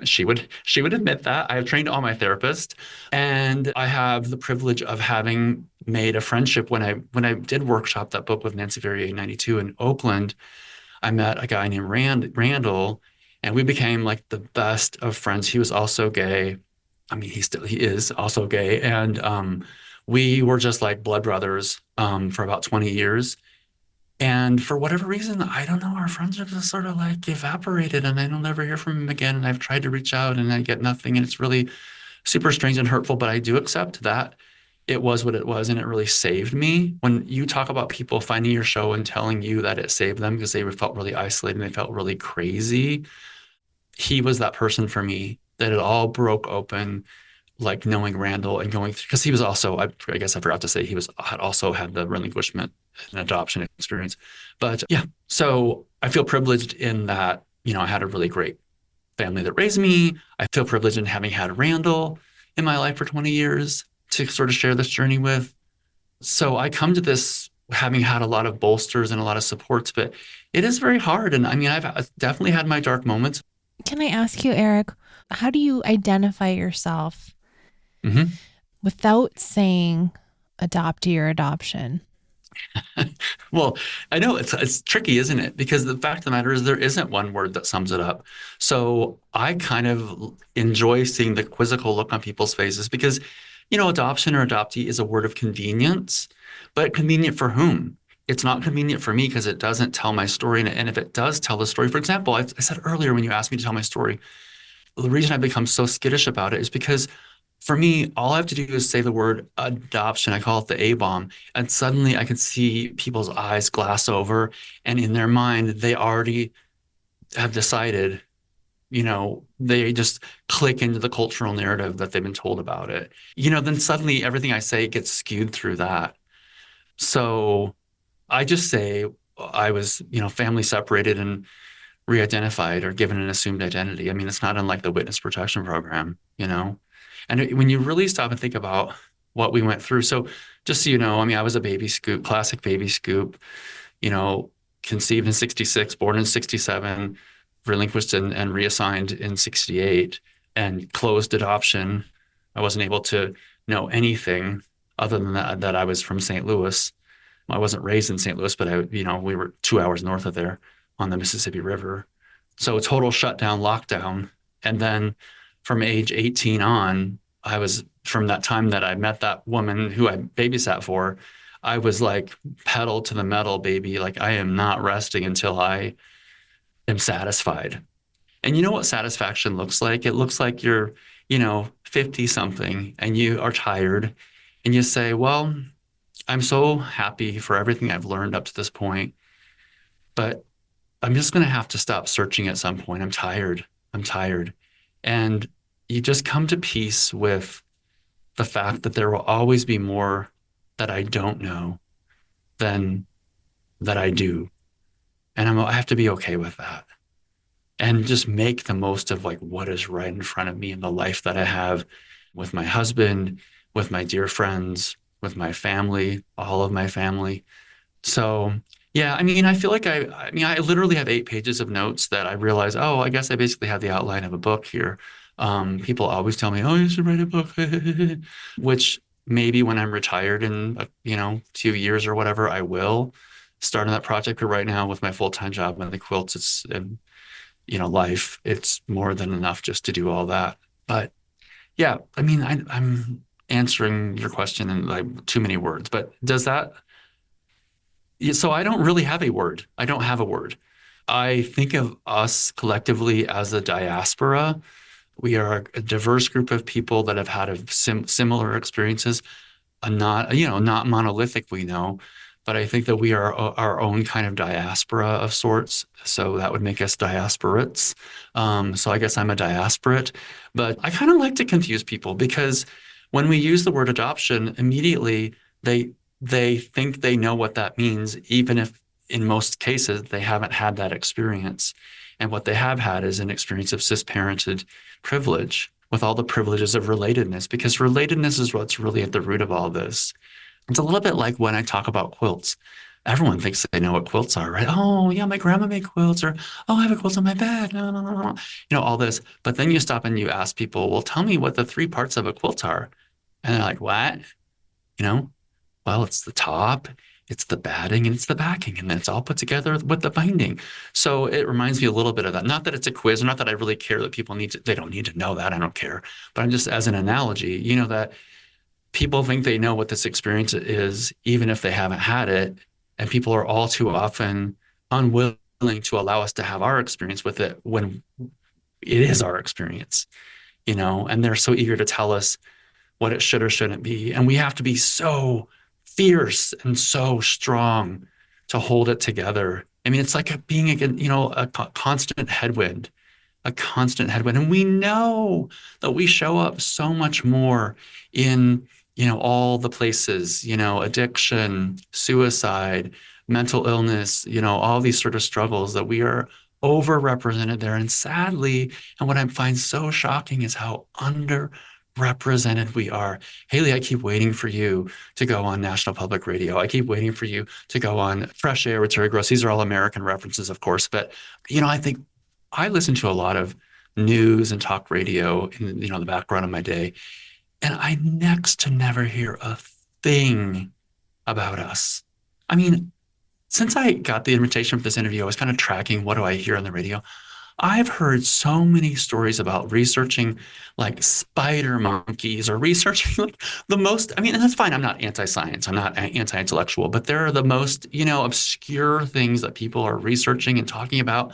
She would admit that. I have trained all my therapists. And I have the privilege of having made a friendship. When I did workshop that book with Nancy Verrier 92 in Oakland, I met a guy named Randall, and we became like the best of friends. He was also gay. I mean, he is also gay. And we were just like blood brothers for about 20 years. And for whatever reason, I don't know, our friendship just sort of like evaporated and I don't ever hear from him again. And I've tried to reach out and I get nothing. And it's really super strange and hurtful, but I do accept that it was what it was and it really saved me. When you talk about people finding your show and telling you that it saved them because they felt really isolated and they felt really crazy, he was that person for me that it all broke open, like knowing Randall and going through, because he was also, I guess I forgot to say, he was had also had the relinquishment and adoption experience. But yeah, so I feel privileged in that, I had a really great family that raised me. I feel privileged in having had Randall in my life for 20 years to sort of share this journey with. So I come to this having had a lot of bolsters and a lot of supports, but it is very hard. And I mean, I've definitely had my dark moments. Can I ask you, Erick, how do you identify yourself without saying adoptee or adoption? Well, I know it's tricky, isn't it? Because the fact of the matter is there isn't one word that sums it up. So I kind of enjoy seeing the quizzical look on people's faces because, adoption or adoptee is a word of convenience, but convenient for whom? It's not convenient for me because it doesn't tell my story. And if it does tell the story, for example, I said earlier when you asked me to tell my story, the reason I've become so skittish about it is because for me, all I have to do is say the word adoption. I call it the A bomb. And suddenly I can see people's eyes glass over. And in their mind, they already have decided, they just click into the cultural narrative that they've been told about it. Then suddenly everything I say gets skewed through that. So I just say I was, family separated and re-identified or given an assumed identity. I mean, it's not unlike the witness protection program. And when you really stop and think about what we went through. So just so you know, I mean, I was a baby scoop, classic baby scoop, you know, conceived in 66, born in 67, relinquished and reassigned in 68, and closed adoption. I wasn't able to know anything other than that I was from St. Louis. I wasn't raised in St. Louis, but we were 2 hours north of there on the Mississippi River. So total shutdown, lockdown. And then from age 18 on, from that time that I met that woman who I babysat for, I was like pedal to the metal, baby. Like I am not resting until I am satisfied. And you know what satisfaction looks like? It looks like you're, 50 something and you are tired and you say, well, I'm so happy for everything I've learned up to this point, but I'm just going to have to stop searching at some point. I'm tired. I'm tired. And you just come to peace with the fact that there will always be more that I don't know than that I do. And I have to be okay with that and just make the most of like what is right in front of me in the life that I have with my husband, with my dear friends, with my family, all of my family. So yeah, I mean, I feel like I literally have 8 pages of notes that I realize, oh, I guess I basically have the outline of a book here. People always tell me, oh, you should write a book, which maybe when I'm retired in, 2 years or whatever, I will start on that project. But right now with my full-time job and the quilts, life, it's more than enough just to do all that. But yeah, I mean, I'm answering your question in like too many words, but does that so I don't really have a word. I don't have a word. I think of us collectively as a diaspora. We are a diverse group of people that have had similar experiences, not monolithic, we know, but I think that we are our own kind of diaspora of sorts. So that would make us diasporates. So I guess I'm a diasporate, but I kind of like to confuse people because when we use the word adoption, immediately they think they know what that means, even if in most cases they haven't had that experience. And what they have had is an experience of cisparented privilege with all the privileges of relatedness, because relatedness is what's really at the root of all this. It's a little bit like when I talk about quilts. Everyone thinks they know what quilts are, right? Oh, yeah, my grandma made quilts, or oh, I have a quilt on my bed. No, no, no, no. All this. But then you stop and you ask people, well, tell me what the 3 parts of a quilt are. And they're like, what? Well, it's the top It's the batting and it's the backing, and then it's all put together with the binding. So it reminds me a little bit of that. Not that it's a quiz, not that I really care that people they don't need to know that. I don't care. But I'm just as an analogy, that people think they know what this experience is, even if they haven't had it. And people are all too often unwilling to allow us to have our experience with it when it is our experience, and they're so eager to tell us what it should or shouldn't be. And we have to be so fierce and so strong to hold it together. I mean, it's like being a constant headwind, a constant headwind. And we know that we show up so much more in, all the places, addiction, suicide, mental illness, all these sort of struggles that we are overrepresented there. And sadly, and what I find so shocking is how underrepresented we are. Haley, I keep waiting for you to go on National Public Radio. I keep waiting for you to go on Fresh Air with Terry Gross. These are all American references, of course. But, I think I listen to a lot of news and talk radio in, the background of my day. And I next to never hear a thing about us. I mean, since I got the invitation for this interview, I was kind of tracking what do I hear on the radio. I've heard so many stories about researching like spider monkeys or researching like the most, I mean, and that's fine. I'm not anti-science. I'm not anti-intellectual, but there are the most, obscure things that people are researching and talking about.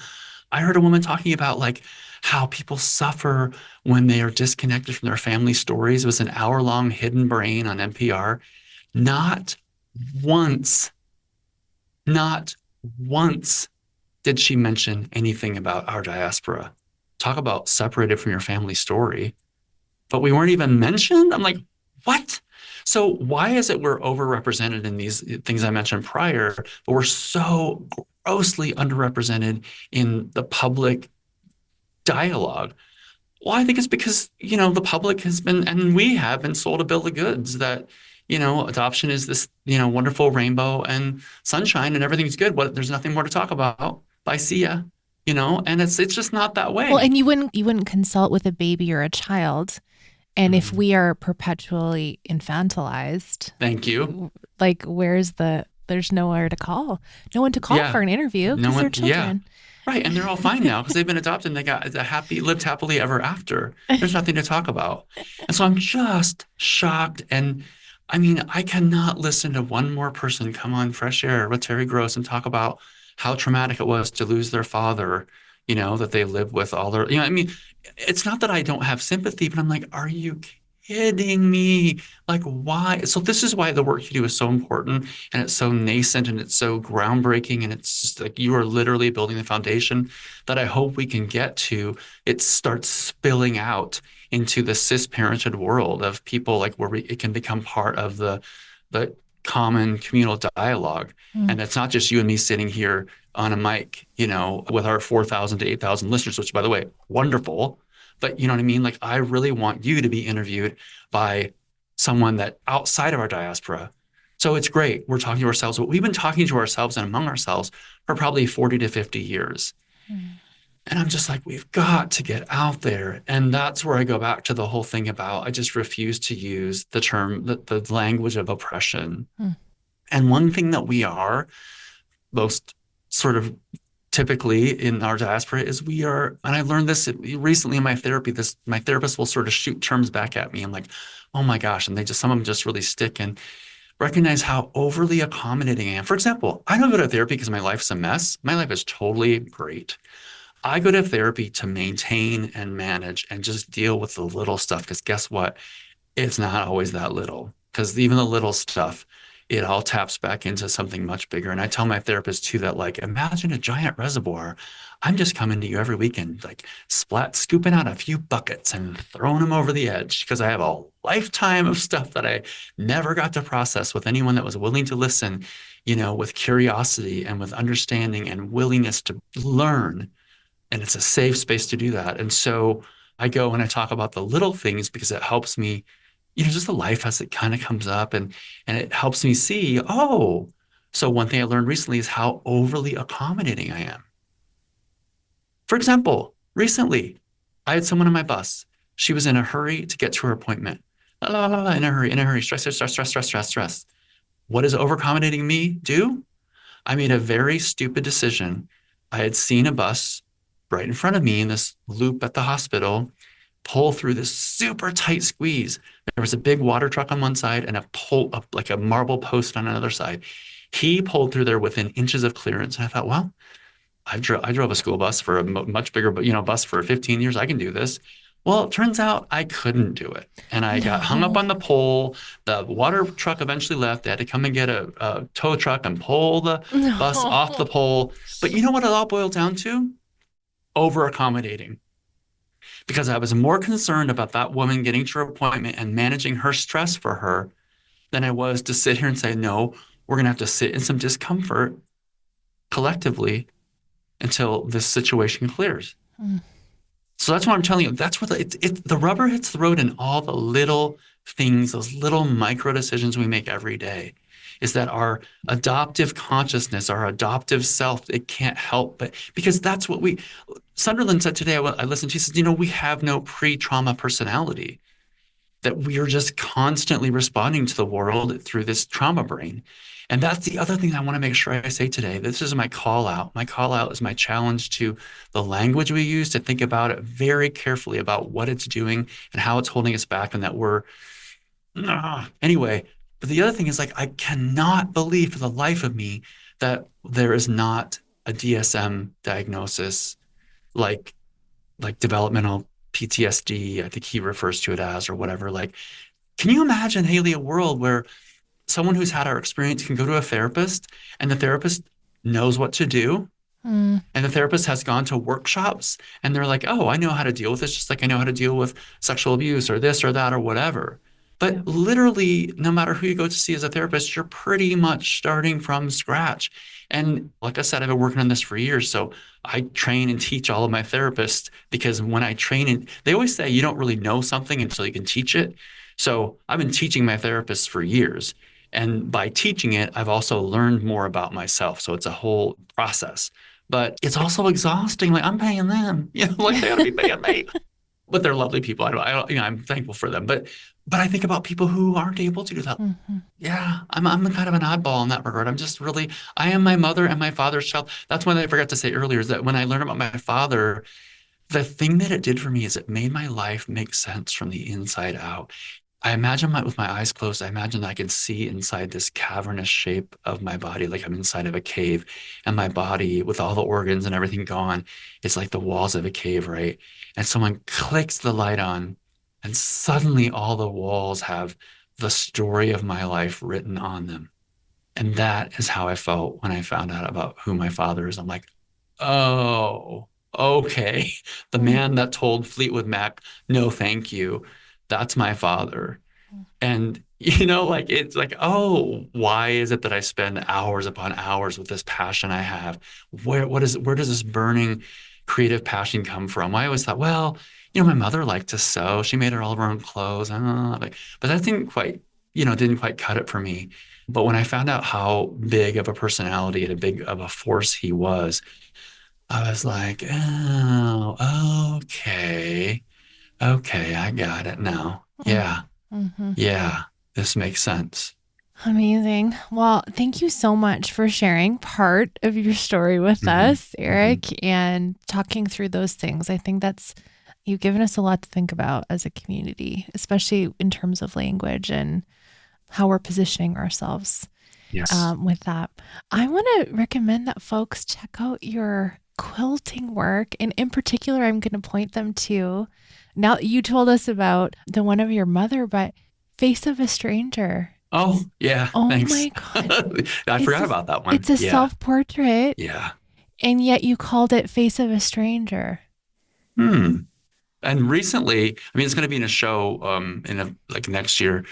I heard a woman talking about like how people suffer when they are disconnected from their family stories. It was an hour-long Hidden Brain on NPR. Not once, not once did she mention anything about our diaspora. Talk about separated from your family story. But we weren't even mentioned? I'm like, what? So why is it we're overrepresented in these things I mentioned prior, but we're so grossly underrepresented in the public dialogue? Well, I think it's because, the public has been, and we have been sold a bill of goods that, adoption is this, wonderful rainbow and sunshine and everything's good. There's nothing more to talk about. Bye, see ya. And it's just not that way. Well, and you wouldn't consult with a baby or a child. And if we are perpetually infantilized, thank you. Like, there's nowhere to call. No one to call for an interview because they're children. Yeah. Right. And they're all fine now because they've been adopted and they lived happily ever after. There's nothing to talk about. And so I'm just shocked. And I mean, I cannot listen to one more person come on Fresh Air with Terry Gross and talk about how traumatic it was to lose their father, that they lived with all their, I mean, it's not that I don't have sympathy, but I'm like, are you kidding me? Like, why? So this is why the work you do is so important and it's so nascent and it's so groundbreaking. And it's just like you are literally building the foundation that I hope we can get to. It starts spilling out into the cis-parented world of people like where it can become part of the common communal dialogue. And it's not just you and me sitting here on a mic, with our 4,000 to 8,000 listeners, which by the way, wonderful. But you know what I mean? Like, I really want you to be interviewed by someone that outside of our diaspora. So it's great. We're talking to ourselves, but we've been talking to ourselves and among ourselves for probably 40 to 50 years. And I'm just like, we've got to get out there. And that's where I go back to the whole thing about, I just refuse to use the term, the language of oppression. And one thing that we are most sort of typically in our diaspora is we are, and I learned this recently in my therapy, my therapist will sort of shoot terms back at me. I'm like, oh my gosh. And some of them just really stick and recognize how overly accommodating I am. For example, I don't go to therapy because my life's a mess. My life is totally great. I go to therapy to maintain and manage and just deal with the little stuff. Because guess what? It's not always that little. Because even the little stuff, it all taps back into something much bigger. And I tell my therapist too that, like, imagine a giant reservoir. I'm just coming to you every weekend, like scooping out a few buckets and throwing them over the edge because I have a lifetime of stuff that I never got to process with anyone that was willing to listen, with curiosity and with understanding and willingness to learn. And it's a safe space to do that. And so I go and I talk about the little things because it helps me, just the life as it kind of comes up and it helps me see, so one thing I learned recently is how overly accommodating I am. For example, recently I had someone on my bus. She was in a hurry to get to her appointment. In a hurry, stress. what does over-accommodating me do? I made a very stupid decision. I had seen a bus right in front of me in this loop at the hospital pull through this super tight squeeze. There was a big water truck on one side and a pole up like a marble post on another side. He pulled through there within inches of clearance. And I thought, well, I drove a school bus for a much bigger, bus for 15 years. I can do this. Well, it turns out I couldn't do it. And I got hung up No. on the pole. The water truck eventually left. They had to come and get a tow truck and pull the bus off the No. pole. But you know what it all boiled down to? Over accommodating. Because I was more concerned about that woman getting to her appointment and managing her stress for her than I was to sit here and say, no, we're going to have to sit in some discomfort collectively until this situation clears. Mm. So that's what I'm telling you. That's what the rubber hits the road in all the little things, those little micro decisions we make every day. Is that our adoptive consciousness, our adoptive self, it can't help but because that's what Sunderland said today, I listened to, he says, we have no pre-trauma personality, that we are just constantly responding to the world through this trauma brain. And that's the other thing I want to make sure I say today. This is my call out. My call out is my challenge to the language we use, to think about it very carefully about what it's doing and how it's holding us back, and that we're anyway. But the other thing is, like, I cannot believe for the life of me that there is not a DSM diagnosis, like developmental PTSD, I think he refers to it as, or whatever. Like, can you imagine, Haley, a world where someone who's had our experience can go to a therapist and the therapist knows what to do? Mm. And the therapist has gone to workshops and they're like, oh, I know how to deal with this, just like I know how to deal with sexual abuse or this or that or whatever. But literally, no matter who you go to see as a therapist, you're pretty much starting from scratch. And like I said, I've been working on this for years. So I train and teach all of my therapists, because when I train, and they always say you don't really know something until you can teach it. So I've been teaching my therapists for years. And by teaching it, I've also learned more about myself. So it's a whole process. But it's also exhausting. Like, I'm paying them, like they ought to be paying me. But they're lovely people. I'm thankful for them. But I think about people who aren't able to do that. Mm-hmm. Yeah, I'm kind of an oddball in that regard. I am my mother and my father's child. That's one thing I forgot to say earlier, is that when I learned about my father, the thing that it did for me is it made my life make sense from the inside out. I imagine with my eyes closed, I imagine that I can see inside this cavernous shape of my body, like I'm inside of a cave, and my body with all the organs and everything gone, it's like the walls of a cave, right? And someone clicks the light on, and suddenly all the walls have the story of my life written on them. And that is how I felt when I found out about who my father is. I'm like, oh, okay. The man that told Fleetwood Mac, no, thank you. That's my father. And, like, it's like, oh, why is it that I spend hours upon hours with this passion I have? Where does this burning creative passion come from? I always thought, well, my mother liked to sew. She made all of her own clothes. But that didn't quite cut it for me. But when I found out how big of a personality and a big of a force he was, I was like, oh, okay. Okay, I got it now. Yeah. Mm-hmm. Yeah. This makes sense. Amazing. Well, thank you so much for sharing part of your story with Mm-hmm. us, Eric, and talking through those things. I think you've given us a lot to think about as a community, especially in terms of language and how we're positioning ourselves Yes. with that. I want to recommend that folks check out your quilting work. And in particular, I'm going to point them to, now you told us about the one of your mother, but Face of a Stranger. Oh, yeah. Oh Thanks. my God. I forgot about that one. It's a Yeah. self-portrait, Yeah. and yet you called it Face of a Stranger. Hmm. And recently, it's going to be in a show next year.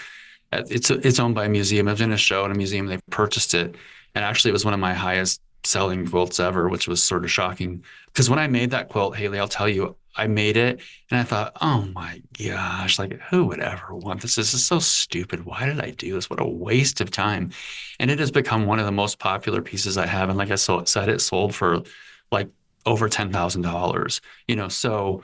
It's owned by a museum. It was in a show at a museum. They purchased it. And actually, it was one of my highest selling quilts ever, which was sort of shocking. Because when I made that quilt, Haley, I'll tell you, I made it and I thought, oh my gosh, like, who would ever want this? This is so stupid. Why did I do this? What a waste of time. And it has become one of the most popular pieces I have. And like I said, it sold for like over $10,000, so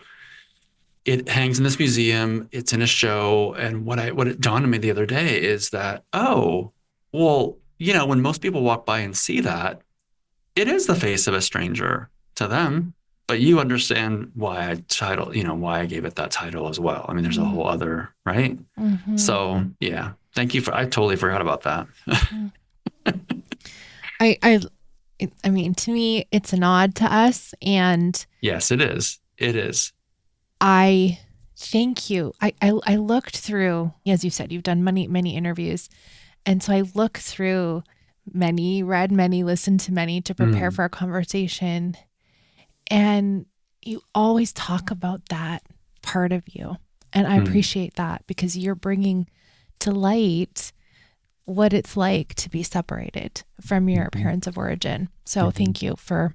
it hangs in this museum. It's in a show. And what it dawned on me the other day is that, oh, well, when most people walk by and see that, it is the face of a stranger to them, but you understand why I gave it that title as well. I mean, there's a whole other, right? Mm-hmm. So yeah, I totally forgot about that. Mm-hmm. I, I mean, to me, it's a nod to us, and Yes, it is. It is. I thank you. I looked through, as you said, you've done many interviews. And so I looked through many, read many, listened to many to prepare Mm, for our conversation. And you always talk about that part of you. And I mm, appreciate that because you're bringing to light what it's like to be separated from your mhm, parents of origin. So mhm. thank you for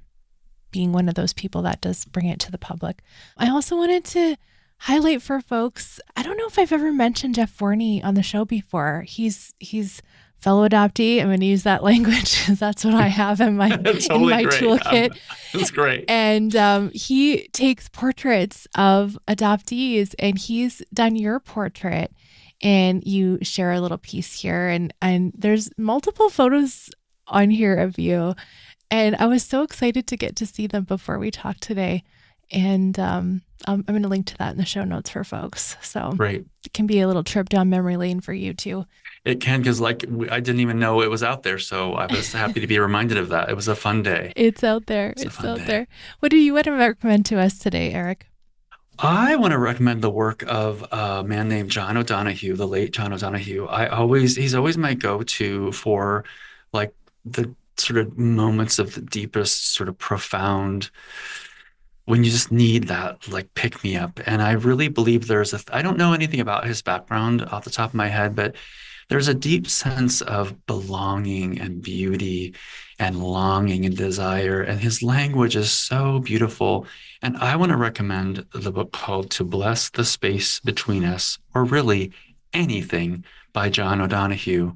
being one of those people that does bring it to the public. I also wanted to highlight for folks, I don't know if I've ever mentioned Jeff Forney on the show before. He's fellow adoptee. I'm going to use that language because that's what I have in my That's in totally my great. toolkit. That's great. And he takes portraits of adoptees, and he's done your portrait. And you share a little piece here, and there's multiple photos on here of you, and I was so excited to get to see them before we talked today. And I'm going to link to that in the show notes for folks. So Great. it can be a little trip down memory lane for you too. It can, because I didn't even know it was out there. So I was happy to be reminded of that. It was a fun day. It's out there. It's a It's fun out day. there. What do you want to recommend to us today, Eric? I want to recommend the work of a man named John O'Donohue, the late John O'Donohue. He's always my go-to for like the sort of moments of the deepest, sort of profound, when you just need that like pick me up. And I really believe I don't know anything about his background off the top of my head, but there's a deep sense of belonging and beauty and longing and desire. And his language is so beautiful. And I want to recommend the book called To Bless the Space Between Us, or really anything by John O'Donohue,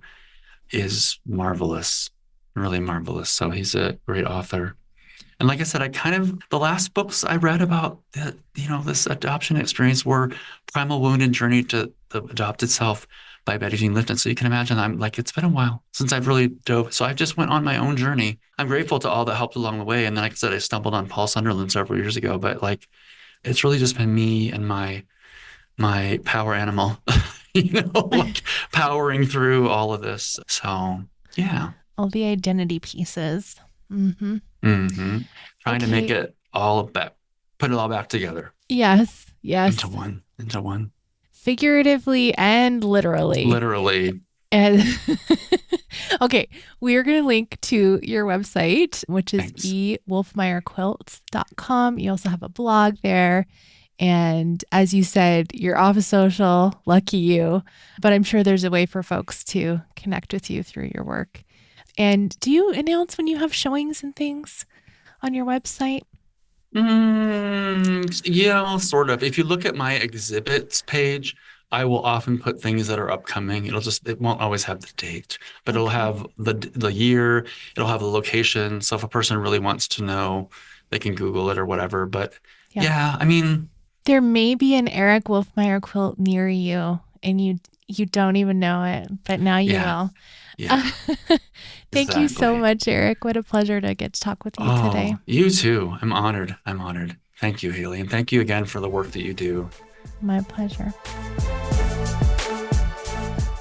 is marvelous, really marvelous. So he's a great author. And like I said, the last books I read about this adoption experience were Primal Wound and Journey to the Adopted Self by Betty Jean Lipton. So you can imagine, I'm like, it's been a while since I've really dove. So I just went on my own journey. I'm grateful to all that helped along the way. And then, like I said, I stumbled on Paul Sunderland several years ago, but like, it's really just been me and my power animal, like powering through all of this. So yeah. All the identity pieces. Mm-hmm. Hmm. Trying to make Okay. it all back, put it all back together Yes. into Yes. one. Figuratively and literally. Literally. And okay, we are going to link to your website, which is Thanks. wolfmeyerquilts.com. You also have a blog there. And as you said, you're off of social, lucky you. But I'm sure there's a way for folks to connect with you through your work. And do you announce when you have showings and things on your website? Yeah, sort of. If you look at my exhibits page, I will often put things that are upcoming. It won't always have the date, but it'll Okay. have the year, it'll have the location. So if a person really wants to know, they can Google it or whatever. But Yeah. yeah, I mean, There may be an Erick Wolfmeyer quilt near you, and you don't even know it, but now you yeah, will. yeah, Thank you so exactly. much, Eric. What a pleasure to get to talk with you today. Oh, you too. I'm honored. I'm honored. Thank you, Haley. And thank you again for the work that you do. My pleasure.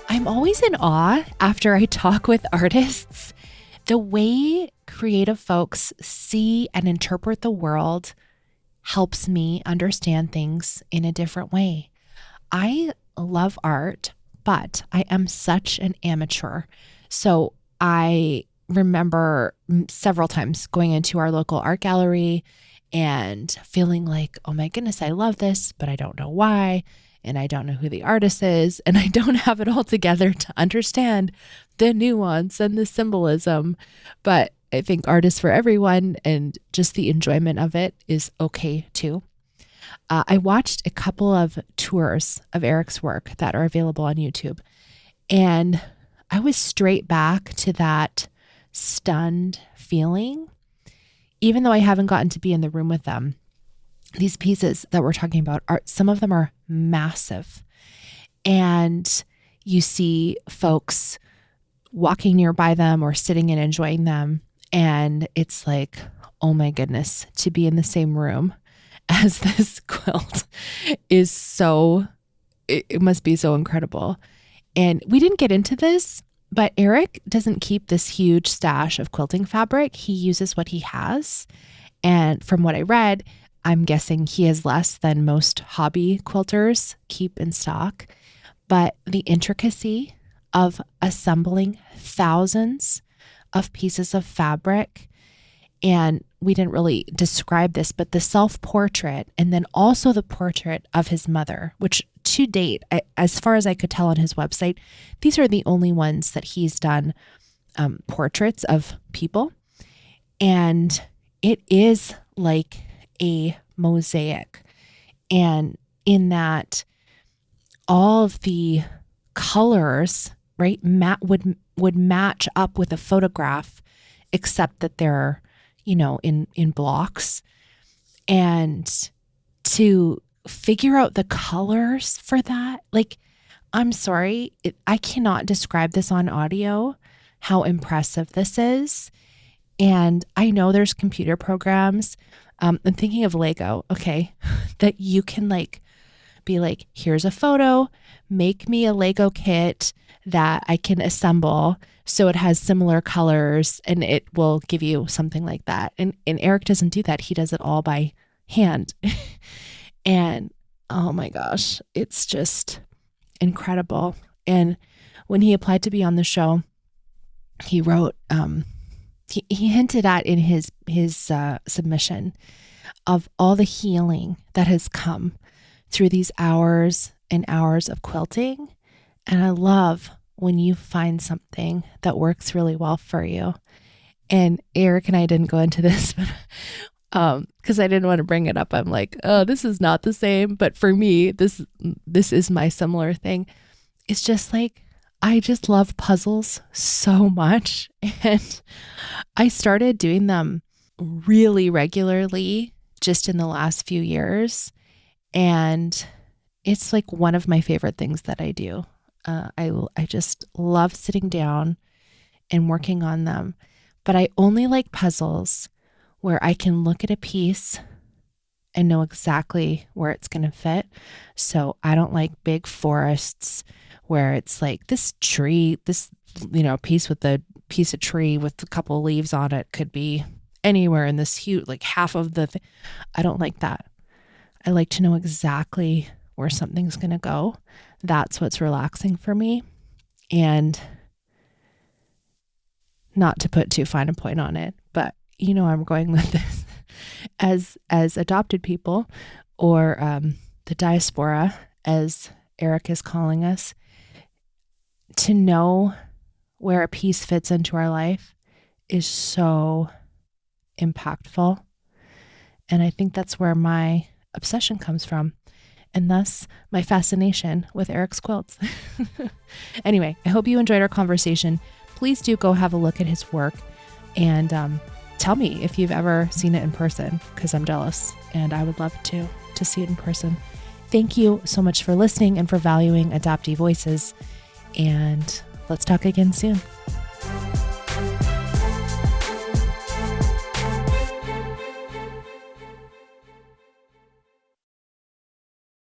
I'm always in awe after I talk with artists. The way creative folks see and interpret the world helps me understand things in a different way. I love art, but I am such an amateur. So I remember several times going into our local art gallery and feeling like, oh my goodness, I love this, but I don't know why. And I don't know who the artist is. And I don't have it all together to understand the nuance and the symbolism. But I think art is for everyone, and just the enjoyment of it is okay too. I watched a couple of tours of Erick's work that are available on YouTube, and I was straight back to that stunned feeling, even though I haven't gotten to be in the room with them. These pieces that we're talking about some of them are massive, and you see folks walking nearby them or sitting and enjoying them. And it's like, oh my goodness, to be in the same room as this quilt is so, it must be so incredible. And we didn't get into this, but Erick doesn't keep this huge stash of quilting fabric. He uses what he has. And from what I read, I'm guessing he has less than most hobby quilters keep in stock. But the intricacy of assembling thousands of pieces of fabric, and we didn't really describe this, but the self-portrait and then also the portrait of his mother, which to date, as far as I could tell on his website, these are the only ones that he's done portraits of people. And it is like a mosaic. And in that all of the colors, right, would match up with a photograph, except that they're, in blocks. And to figure out the colors for that, like, I'm sorry, I cannot describe this on audio, how impressive this is. And I know there's computer programs. I'm thinking of Lego, okay, that you can be like, here's a photo, make me a Lego kit that I can assemble so it has similar colors, and it will give you something like that. And Erick doesn't do that. He does it all by hand. And oh my gosh, it's just incredible. And when he applied to be on the show, he wrote, he hinted at in his submission of all the healing that has come through these hours and hours of quilting. And I love when you find something that works really well for you. And Erick and I didn't go into this, but because I didn't want to bring it up. I'm like, oh, this is not the same. But for me, this is my similar thing. It's just like, I just love puzzles so much. And I started doing them really regularly just in the last few years. And it's like one of my favorite things that I do. I just love sitting down and working on them. But I only like puzzles where I can look at a piece and know exactly where it's going to fit. So I don't like big forests where it's like this tree, this, piece with a piece of tree with a couple of leaves on it could be anywhere in this huge, like half of the I don't like that. I like to know exactly where something's going to go. That's what's relaxing for me. And not to put too fine a point on it, but I'm going with this as adopted people, or the diaspora, as Erick is calling us, to know where a piece fits into our life is so impactful. And I think that's where my obsession comes from, and thus my fascination with Erick's quilts. Anyway, I hope you enjoyed our conversation. Please do go have a look at his work and tell me if you've ever seen it in person, because I'm jealous and I would love to see it in person. Thank you so much for listening and for valuing adoptee voices. And let's talk again soon.